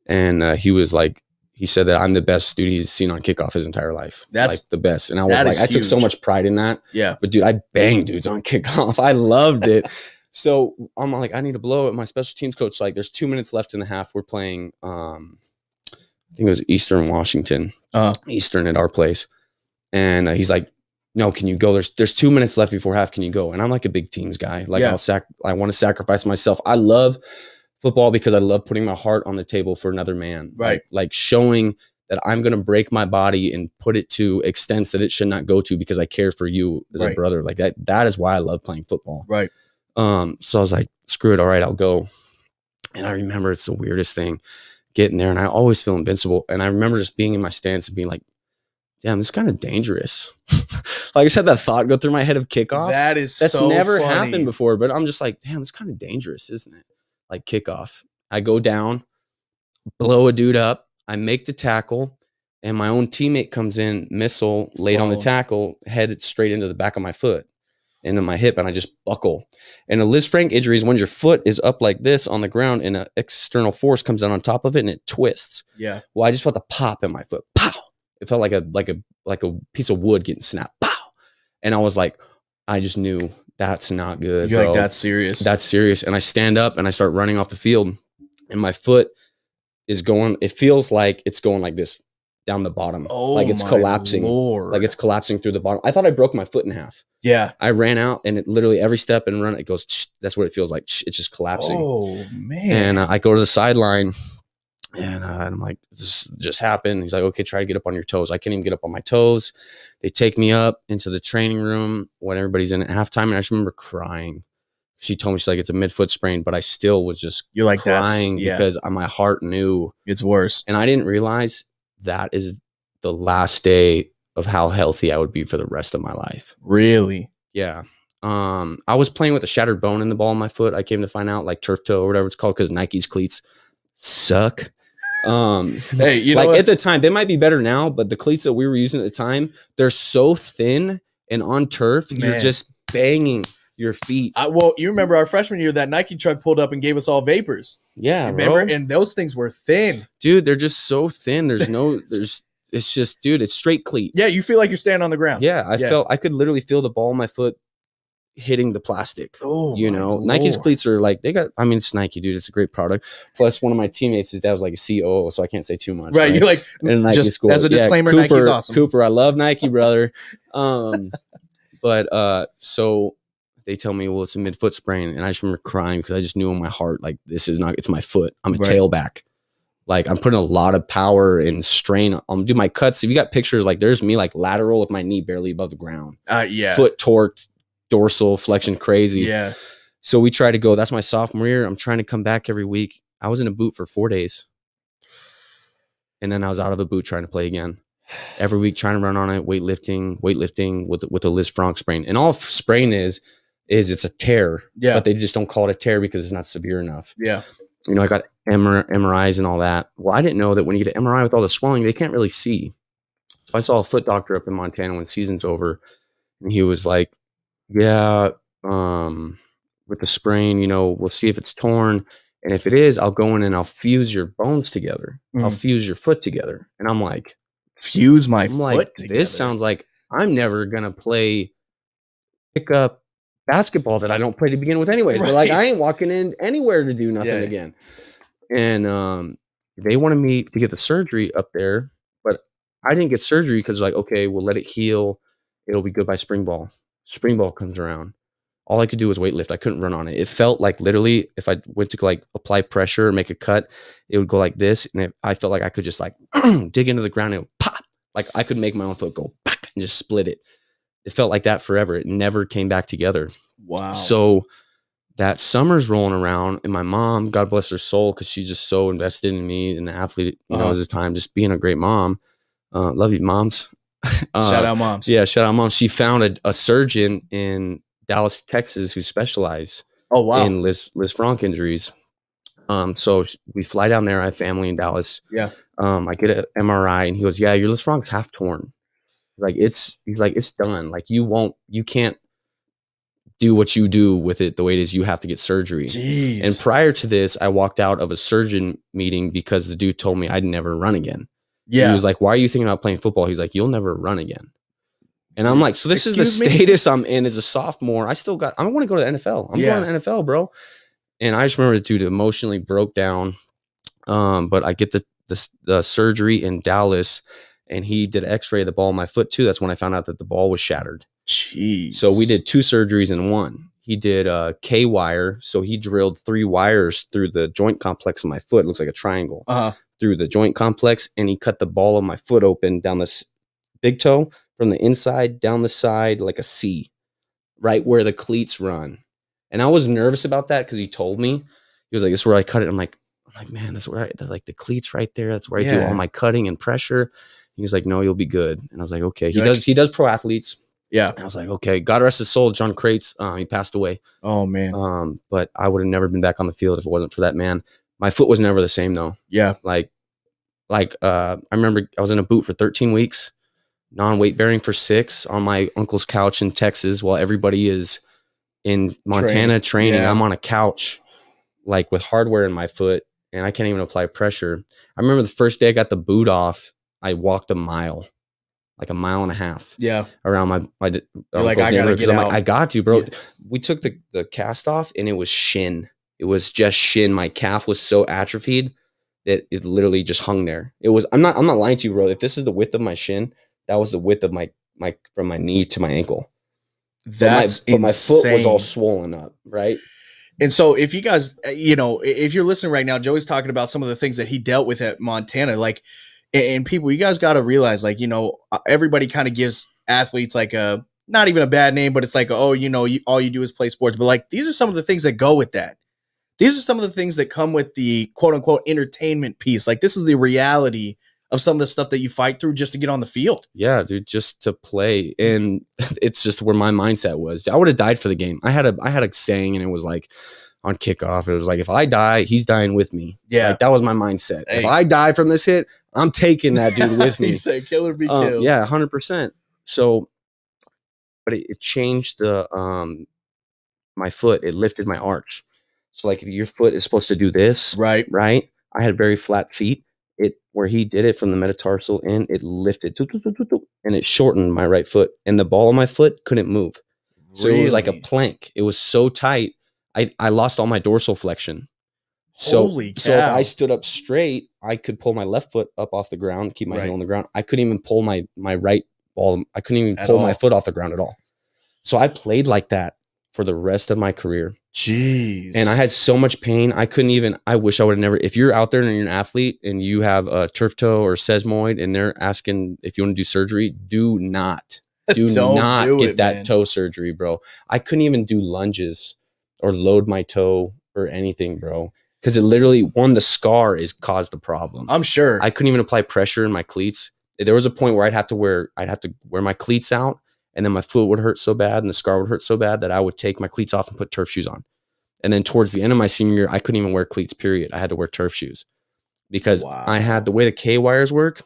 And he was like, he said that I'm the best dude he's seen on kickoff his entire life. That's like the best. And I was like, I took so much pride in that. Yeah. But dude, I banged dudes on kickoff. I loved it. So I'm like, I need to blow it. My special teams coach, like, there's 2 minutes left in the half. We're playing, I think it was Eastern Washington, Eastern at our place. And he's like, no, can you go? There's 2 minutes left before half. Can you go? And I'm like a big teams guy. Like, I want to sacrifice myself. I love football because I love putting my heart on the table for another man. Right. Like showing that I'm going to break my body and put it to extents that it should not go to because I care for you as a brother. Like that is why I love playing football. Right. So I was like, screw it. All right, I'll go. And I remember it's the weirdest thing getting there. And I always feel invincible. And I remember just being in my stance and being like, damn, this is kind of dangerous. Like, I just had that thought go through my head of kickoff. That's so never funny. happened before, but I'm just like, damn, it's kind of dangerous, isn't it? Like kickoff. I go down, blow a dude up. I make the tackle, and my own teammate comes in, missile late on the tackle, headed straight into the back of my foot, into my hip, and I just buckle. And a Liz Frank injury is when your foot is up like this on the ground, and an external force comes down on top of it, and it twists. Yeah. Well, I just felt a pop in my foot. Pow! It felt like a piece of wood getting snapped. Pow! And I was like, I just knew that's not good. You're bro. like, that's serious. That's serious. And I stand up and I start running off the field, and my foot is going, it feels like it's going like this, down the bottom. Oh, like it's my collapsing. Lord. Like it's collapsing through the bottom. I thought I broke my foot in half. Yeah. I ran out and it literally every step and run, it goes, that's what it feels like. It's just collapsing. Oh, man. And I go to the sideline and I'm like, this just happened. He's like, okay, try to get up on your toes. I can't even get up on my toes. They take me up into the training room when everybody's in at halftime. And I just remember crying. She told me, she's like, it's a midfoot sprain, but I still was just You're like, crying yeah. because my heart knew It's worse. And I didn't realize that is the last day of how healthy I would be for the rest of my life. Really? Yeah. I was playing with a shattered bone in the ball of my foot. I came to find out, like turf toe or whatever it's called, because Nike's cleats suck. Hey, you know like what? at the time, they might be better now, but the cleats that we were using at the time, they're so thin, and on turf, you're Man. just banging your feet. Well, you remember our freshman year, that Nike truck pulled up and gave us all vapors. Yeah, Remember? bro. And those things were thin. Dude, they're just so thin. It's just, dude, it's straight cleat. Yeah, you feel like you're standing on the ground. Yeah, I could literally feel the ball of my foot hitting the plastic. Oh, you my know, Nike's Lord. cleats are like, it's Nike, dude. It's a great product. Plus, one of my teammates, his dad was like a COO, so I can't say too much. Right. You're like, In Nike just school. as a disclaimer, Cooper, Nike's awesome. Cooper, I love Nike, brother. So they tell me, well, it's a midfoot sprain. And I just remember crying because I just knew in my heart, like, it's my foot. I'm a Right. tailback. Like, I'm putting a lot of power and strain on. Do my cuts. If you got pictures, like, there's me, like, lateral with my knee barely above the ground. Yeah. Foot torqued, dorsal flexion crazy. Yeah. So we try to go. That's my sophomore year. I'm trying to come back every week. I was in a boot for 4 days. And then I was out of a boot trying to play again. Every week trying to run on it, weightlifting with a Liz Franck sprain. And all sprain is it's a tear. Yeah. But they just don't call it a tear because it's not severe enough. Yeah. You know, I got MRIs and all that. Well, I didn't know that when you get an MRI with all the swelling, they can't really see. So I saw a foot doctor up in Montana when season's over. And he was like, yeah, with the sprain, you know, we'll see if it's torn. And if it is, I'll go in and I'll fuse your bones together. I'll fuse your foot together. And I'm like, fuse my foot together. This sounds like I'm never going to pick up basketball that I don't play to begin with anyway. Right. But like, I ain't walking in anywhere to do nothing again. And they wanted me to get the surgery up there, but I didn't get surgery because like, okay, we'll let it heal. It'll be good by spring ball. Spring ball comes around. All I could do was weightlift. I couldn't run on it. It felt like literally if I went to like apply pressure or make a cut, it would go like this. And I felt like I could just like dig into the ground and it would pop. Like I could make my own foot go pop and just split it. It felt like that forever. It never came back together. Wow. So that summer's rolling around and my mom, God bless her soul, because she's just so invested in me and the athlete, you know, at the time, just being a great mom. Love you, moms. Shout out moms. Yeah, shout out moms. She found a surgeon in Dallas, Texas, who specialized in Liz Franck injuries. So we fly down there. I have family in Dallas. Yeah. I get an MRI and he goes, yeah, your Liz Franck's half torn. He's like, it's done. Like you can't do what you do with it the way it is. You have to get surgery. Jeez. And prior to this, I walked out of a surgeon meeting because the dude told me I'd never run again. Yeah. He was like, why are you thinking about playing football? He's like, you'll never run again. And I'm like, so this Excuse is the status I'm in as a sophomore. I want to go to the NFL. I'm going to the NFL, bro. And I just remember the dude emotionally broke down. But I get the surgery in Dallas and he did an x-ray of the ball of my foot too. That's when I found out that the ball was shattered. Jeez. So we did 2 surgeries in one. He did a K-wire. So he drilled 3 wires through the joint complex of my foot. It looks like a triangle through the joint complex. And he cut the ball of my foot open down this big toe from the inside down the side, like a C, right where the cleats run. And I was nervous about that because he told me, he was like, this is where I cut it. I'm like, man, that's where like the cleats right there. That's where I do all my cutting and pressure. He was like, no, you'll be good. And I was like, okay. He does pro athletes. Yeah. And I was like, okay, God rest his soul. John Crates, he passed away. Oh man. But I would have never been back on the field if it wasn't for that man. My foot was never the same though. Yeah. Like I remember I was in a boot for 13 weeks, non-weight bearing for 6 on my uncle's couch in Texas while everybody is in Montana training. Yeah. I'm on a couch, like with hardware in my foot, and I can't even apply pressure. I remember the first day I got the boot off, I walked a mile, like a mile and a half. Yeah. Around my You're like, I gotta get out. I got to, bro. Yeah. We took the cast off and it was shin. It was just shin. My calf was so atrophied that it literally just hung there. It was, I'm not lying to you, bro. If this is the width of my shin, that was the width of my from my knee to my ankle. That's but my foot was all insane. swollen up, right? And so if you guys, if you're listening right now, Joey's talking about some of the things that he dealt with at Montana, like, and people, you guys got to realize, like, everybody kind of gives athletes like a, not even a bad name, but it's like, oh, all you do is play sports. But like, these are some of the things that go with that. These are some of the things that come with the quote unquote entertainment piece. Like, this is the reality of some of the stuff that you fight through just to get on the field. Yeah, dude, just to play. And it's just where my mindset was. I would have died for the game. I had a saying, and it was like on kickoff, it was like, if I die, he's dying with me. Yeah. Like, that was my mindset. Hey. If I die from this hit, I'm taking that dude with me. He said, kill or be killed. Yeah, 100%. So, but it changed the my foot. It lifted my arch. So like, if your foot is supposed to do this, Right. I had very flat feet. Where he did it from the metatarsal in, it lifted and it shortened my right foot, and the ball of my foot couldn't move. So it was like a plank. It was so tight. I lost all my dorsal flexion. Holy cow. So if I stood up straight, I could pull my left foot up off the ground, keep my heel on the ground. I couldn't even pull my right ball. I couldn't even pull my foot off the ground at all. So I played like that for the rest of my career. Jeez. And I had so much pain. I wish I would have never, if you're out there and you're an athlete and you have a turf toe or sesamoid and they're asking if you want to do surgery, do not get that toe surgery, bro. I couldn't even do lunges or load my toe or anything, bro. Because it literally, the scar caused the problem. I'm sure. I couldn't even apply pressure in my cleats. There was a point where I'd have to wear my cleats out, and then my foot would hurt so bad and the scar would hurt so bad that I would take my cleats off and put turf shoes on. And then towards the end of my senior year, I couldn't even wear cleats, period. I had to wear turf shoes because I had the way the K wires work.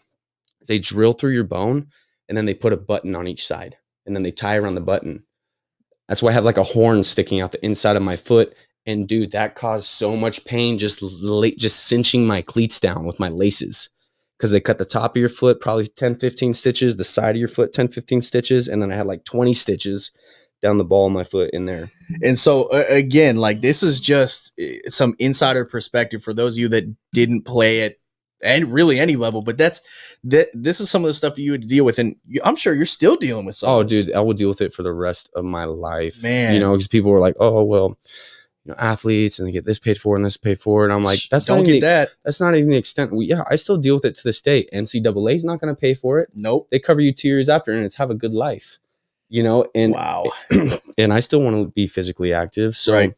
They drill through your bone and then they put a button on each side and then they tie around the button. That's why I have like a horn sticking out the inside of my foot. And dude, that caused so much pain just cinching my cleats down with my laces. Because they cut the top of your foot, probably 10, 15 stitches, the side of your foot, 10, 15 stitches. And then I had like 20 stitches down the ball of my foot in there. And so again, like, this is just some insider perspective for those of you that didn't play at really any level, but this is some of the stuff you would deal with. And I'm sure you're still dealing with some. Oh, dude, I will deal with it for the rest of my life. Man. Because people were like, oh, well, athletes and they get this paid for and this paid for. And I'm like, that's not even the extent. I still deal with it to this day. NCAA is not going to pay for it. Nope. They cover you 2 years after, and it's have a good life, and wow. And I still want to be physically active. So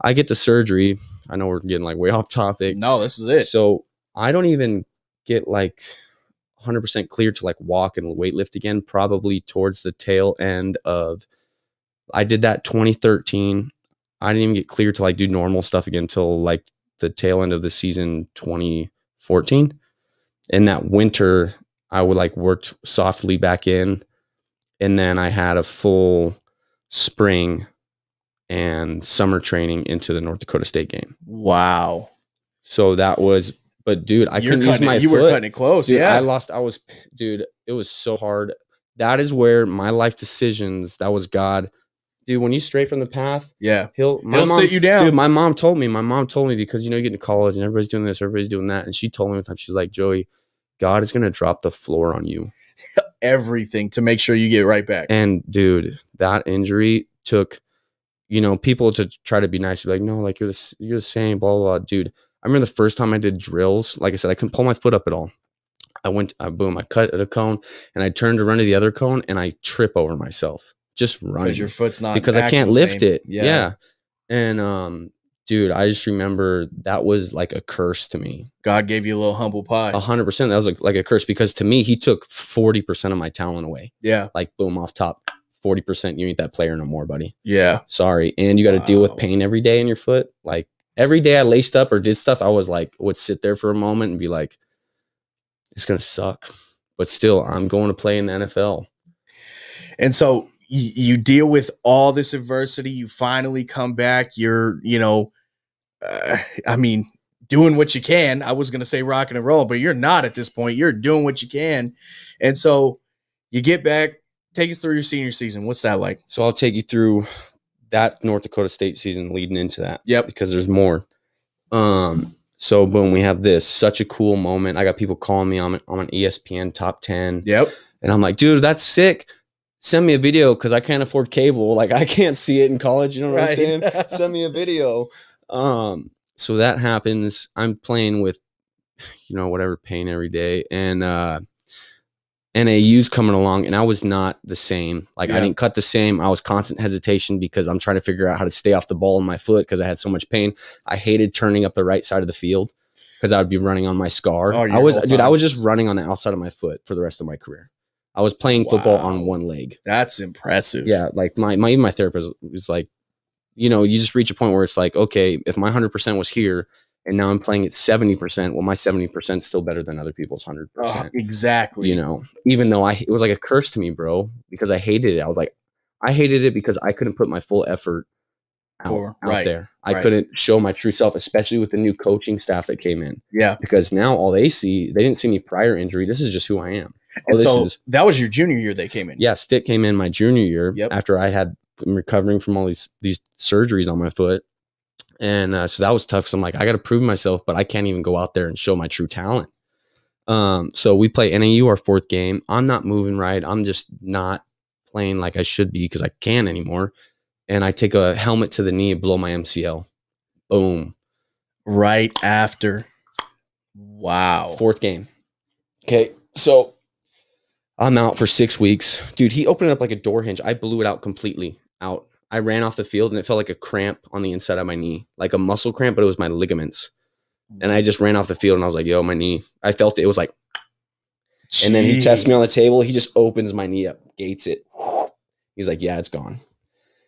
I get the surgery. I know we're getting like way off topic. No, this is it. So I don't even get like 100% clear to like walk and weightlift again, probably towards the tail end of, I did that 2013. I didn't even get clear to like do normal stuff again until like the tail end of the season 2014. And that winter, I would like worked softly back in. And then I had a full spring and summer training into the North Dakota State game. Wow. So that was, but dude, I couldn't use my foot. You were cutting it close. Dude, yeah. It was so hard. That is where my life decisions, that was God. Dude, when you stray from the path, he'll sit you down. Dude, my mom told me because, you get into college and everybody's doing this, everybody's doing that. And she told me one time, she's like, Joey, God is going to drop the floor on you. Everything to make sure you get right back. And dude, that injury took, people to try to be nice, to be like, no, like you're the same, blah, blah, blah. Dude, I remember the first time I did drills, like I said, I couldn't pull my foot up at all. I cut at a cone and I turned to run to the other cone and I trip over myself just running. Because your foot's not because I can't lift it. Yeah. And dude, I just remember that was like a curse to me. God gave you a little humble pie. 100%. That was like a curse because to me, he took 40% of my talent away. Yeah. Like boom, off top, 40%. You ain't that player no more, buddy. Yeah. Sorry. And you got to deal with pain every day in your foot. Like every day I laced up or did stuff, I was like, would sit there for a moment and be like, it's going to suck. But still, I'm going to play in the NFL. And so you deal with all this adversity. You finally come back. You're, doing what you can. I was going to say rocking and roll, but you're not at this point. You're doing what you can. And so you get back, take us through your senior season. What's that like? So I'll take you through that North Dakota State season leading into that. Yep. Because there's more. So boom, we have this such a cool moment. I got people calling me on an ESPN top 10. Yep. And I'm like, dude, that's sick. Send me a video because I can't afford cable. Like I can't see it in college. You know what I'm saying? Send me a video. So that happens. I'm playing with, whatever pain every day. And NAU's coming along, and I was not the same. Like I didn't cut the same. I was constant hesitation because I'm trying to figure out how to stay off the ball in my foot because I had so much pain. I hated turning up the right side of the field because I would be running on my scar. I was just running on the outside of my foot for the rest of my career. I was playing football on one leg. That's impressive. Yeah, like my therapist was like, you just reach a point where it's like, okay, if my 100% was here and now I'm playing at 70%, well, my 70% is still better than other people's 100%. Exactly. Even though it was like a curse to me, bro, because I hated it. I was like, I hated it because I couldn't put my full effort out there. I couldn't show my true self, especially with the new coaching staff that came in. Yeah. Because now all they didn't see me prior injury. This is just who I am. That was your junior year they came in. Yeah. Stick came in my junior year after I had been recovering from all these surgeries on my foot. And so that was tough. So I'm like, I got to prove myself, but I can't even go out there and show my true talent. So we play NAU our 4th game. I'm not moving right. I'm just not playing like I should be because I can't anymore. And I take a helmet to the knee and blow my MCL. Boom. Right after. Wow. 4th game. Okay. So I'm out for 6 weeks. Dude, he opened it up like a door hinge. I blew it out completely out. I ran off the field and it felt like a cramp on the inside of my knee, like a muscle cramp, but it was my ligaments. And I just ran off the field and I was like, yo, my knee. I felt it. It was like, Jeez. And then he tests me on the table. He just opens my knee up, gates it. He's like, yeah, it's gone.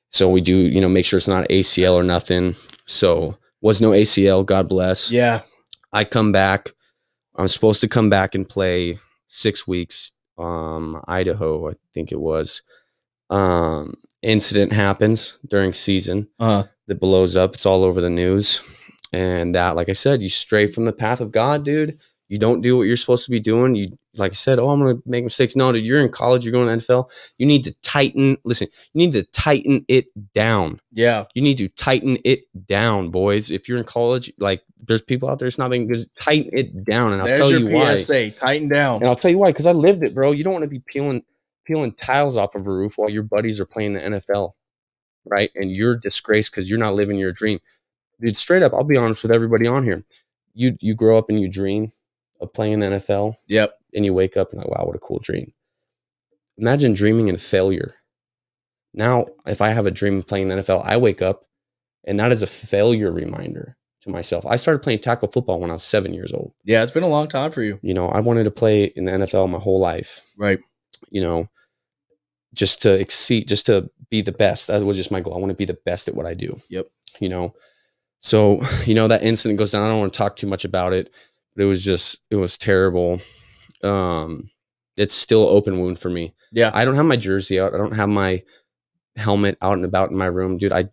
So we do, make sure it's not ACL or nothing. So was no ACL, God bless. Yeah. I come back. I'm supposed to come back and play 6 weeks. Idaho, I think it was. Incident happens during season that blows up. It's all over the news. And that, like I said, you stray from the path of God, dude. You don't do what you're supposed to be doing. You, like I said, I'm going to make mistakes. No, dude, you're in college. You're going to the NFL. You need to tighten it down. Yeah. You need to tighten it down, boys. If you're in college, like there's people out there that's not being good. Tighten it down. And I'll tell you why. PSA, tighten down. And I'll tell you why, because I lived it, bro. You don't want to be peeling tiles off of a roof while your buddies are playing the NFL, right? And you're disgraced because you're not living your dream. Dude, straight up, I'll be honest with everybody on here. You grow up and you dream of playing in the NFL. Yep. And you wake up and like, wow, what a cool dream. Imagine dreaming in failure. Now, if I have a dream of playing in the NFL, I wake up and that is a failure reminder to myself. I started playing tackle football when I was 7 years old. Yeah, it's been a long time for you. I wanted to play in the NFL my whole life. Right. Just to exceed, just to be the best. That was just my goal. I want to be the best at what I do. Yep. So, that incident goes down. I don't want to talk too much about it, but it was terrible. It's still an open wound for me. Yeah. I don't have my jersey out. I don't have my helmet out and about in my room, dude. I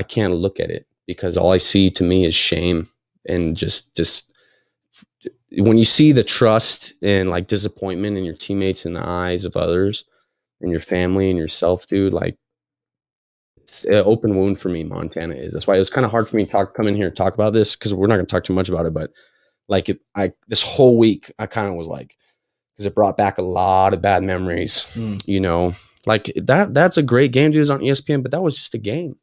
can't look at it because all I see to me is shame and just when you see the trust and like disappointment in your teammates in the eyes of others and your family and yourself, dude, like it's an open wound for me. Montana is. That's why it was kind of hard for me to come in here and talk about this because we're not going to talk too much about it. But like this whole week, I kind of was like, because it brought back a lot of bad memories. Like that's a great game, dude, on ESPN, but that was just a game.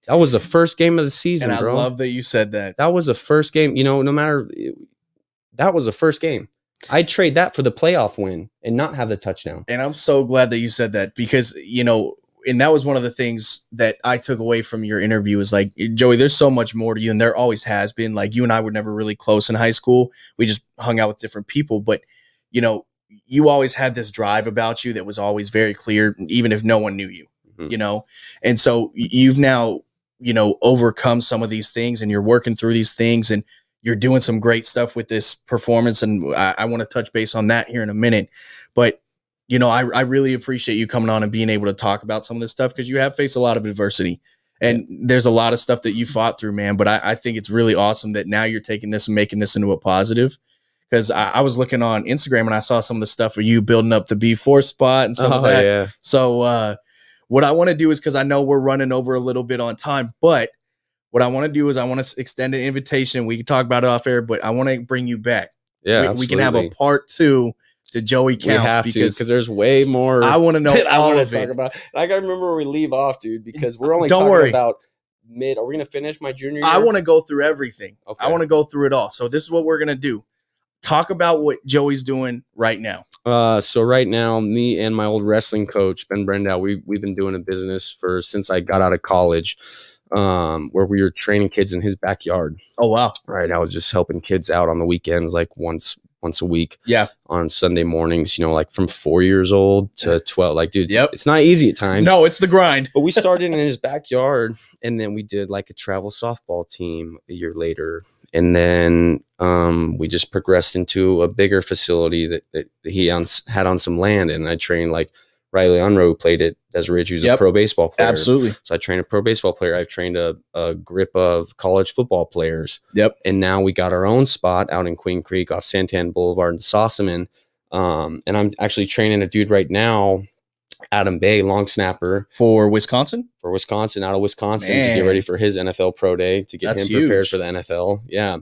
That was the first game of the season, and I bro. love that you said that. That was the first game. That was the first game. I'd trade that for the playoff win and not have the touchdown. And I'm so glad that you said that because, and that was one of the things that I took away from your interview is like, Joey, there's so much more to you. And there always has been. Like you and I were never really close in high school. We just hung out with different people. But, you always had this drive about you that was always very clear, even if no one knew you, And so you've now, overcome some of these things and you're working through these things and you're doing some great stuff with this performance. And I want to touch base on that here in a minute. But, I really appreciate you coming on and being able to talk about some of this stuff because you have faced a lot of adversity and there's a lot of stuff that you fought through, man. But I think it's really awesome that now you're taking this and making this into a positive. Because I was looking on Instagram and I saw some of the stuff of you building up the B4 spot and some of that. Yeah. So what I want to do is because I know we're running over a little bit on time, but what I want to do is I want to extend an invitation. We can talk about it off air, but I want to bring you back. Yeah, we can have a part 2 to Joey Counts. We have because there's way more. I want to know I all want of to talk it. about. I gotta remember where we leave off, dude, because we're only Don't talking worry. about mid. Are we gonna finish my junior year? I want to go through everything. Okay. I want to go through it all. So this is what we're gonna do. Talk about what Joey's doing right now. So right now, me and my old wrestling coach Ben Brendow, we've been doing a business since I got out of college, where we were training kids in his backyard. Oh wow! Right, I was just helping kids out on the weekends, like once a week. Yeah. On Sunday mornings, like from 4 years old to 12. Like, dude, Yep. It's not easy at times. No, it's the grind. But we started in his backyard, and then we did like a travel softball team a year later, and then we just progressed into a bigger facility that he had on some land, and I trained like Riley Unruh, who played at Desert Ridge, who's a pro baseball player. Absolutely. So I trained a pro baseball player. I've trained a grip of college football players. Yep. And now we got our own spot out in Queen Creek off Santan Boulevard in Sossaman. And I'm actually training a dude right now, Adam Bay, long snapper For Wisconsin, out of Wisconsin, to Man. get ready for his NFL pro day, to get That's him prepared huge. for the NFL. Yeah.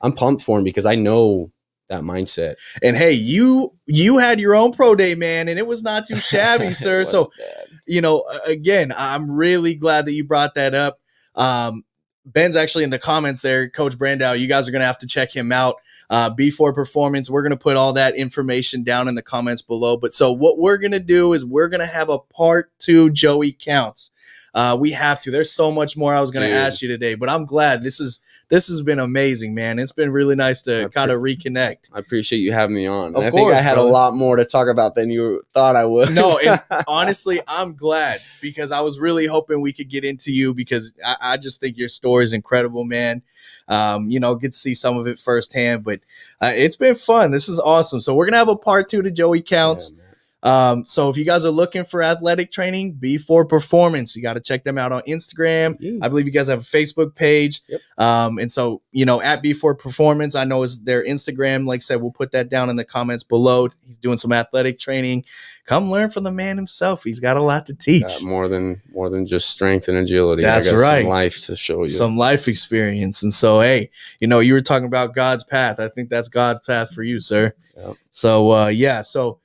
I'm pumped for him because I know that mindset. and hey, you had your own pro day, man, and it was not too shabby, sir. It So, wasn't bad. again, I'm really glad that you brought that up. Ben's actually in the comments there, Coach Brandow. You guys are going to have to check him out. B4 Performance. We're going to put all that information down in the comments below. But so what we're going to do is we're going to have a part 2 Joey Counts. We have to. There's so much more I was going to ask you today, but I'm glad this has been amazing, man. It's been really nice to kind of reconnect. I appreciate you having me on. Of I think course, I had brother. a lot more to talk about than you thought I would. No, and honestly, I'm glad because I was really hoping we could get into you because I just think your story is incredible, man. Get to see some of it firsthand, but it's been fun. This is awesome. So we're going to have a part 2 to Joey Counts. Yeah, man. So if you guys are looking for athletic training, B4 Performance, you got to check them out on Instagram. Yeah. I believe you guys have a Facebook page. Yep. And so, at B4 Performance, I know is their Instagram. Like I said, we'll put that down in the comments below. He's doing some athletic training. Come learn from the man himself. He's got a lot to teach. More than just strength and agility. That's I got right. Some life to show you. Some life experience. And so, hey, you were talking about God's path. I think that's God's path for you, sir. Yep. So, So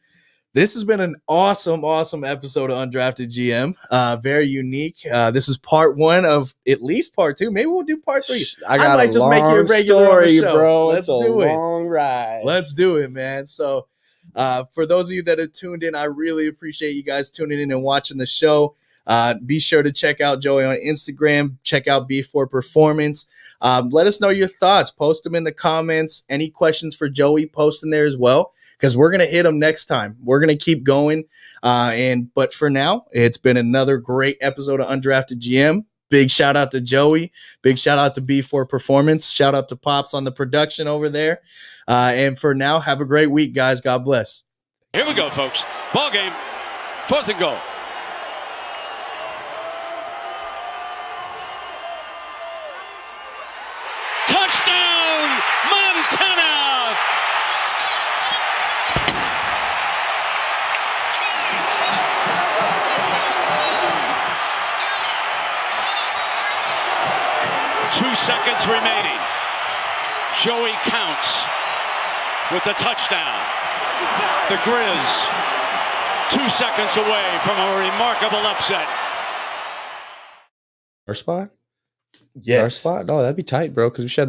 this has been an awesome, awesome episode of Undrafted GM. Very unique. This is part 1 of at least part 2. Maybe we'll do part 3. I got might a just make you a long regular on the story, show. bro. Let's it's a do it. long ride. Let's do it, man. So for those of you that have tuned in, I really appreciate you guys tuning in and watching the show. Be sure to check out Joey on Instagram. Check out B4 Performance. Let us know your thoughts. Post them in the comments. Any questions for Joey, post them there as well, because we're going to hit them next time. We're going to keep going. But for now, it's been another great episode of Undrafted GM. Big shout out to Joey. Big shout out to B4 Performance. Shout out to Pops on the production over there. And for now, have a great week, guys. God bless. Here we go, folks. Ball game. 4th and goal. Touchdown, Montana! Two seconds remaining. Joey Counts with the touchdown. The Grizz 2 seconds away from a remarkable upset. Our spot? Yes. Our spot? Oh, that'd be tight, bro, because we should have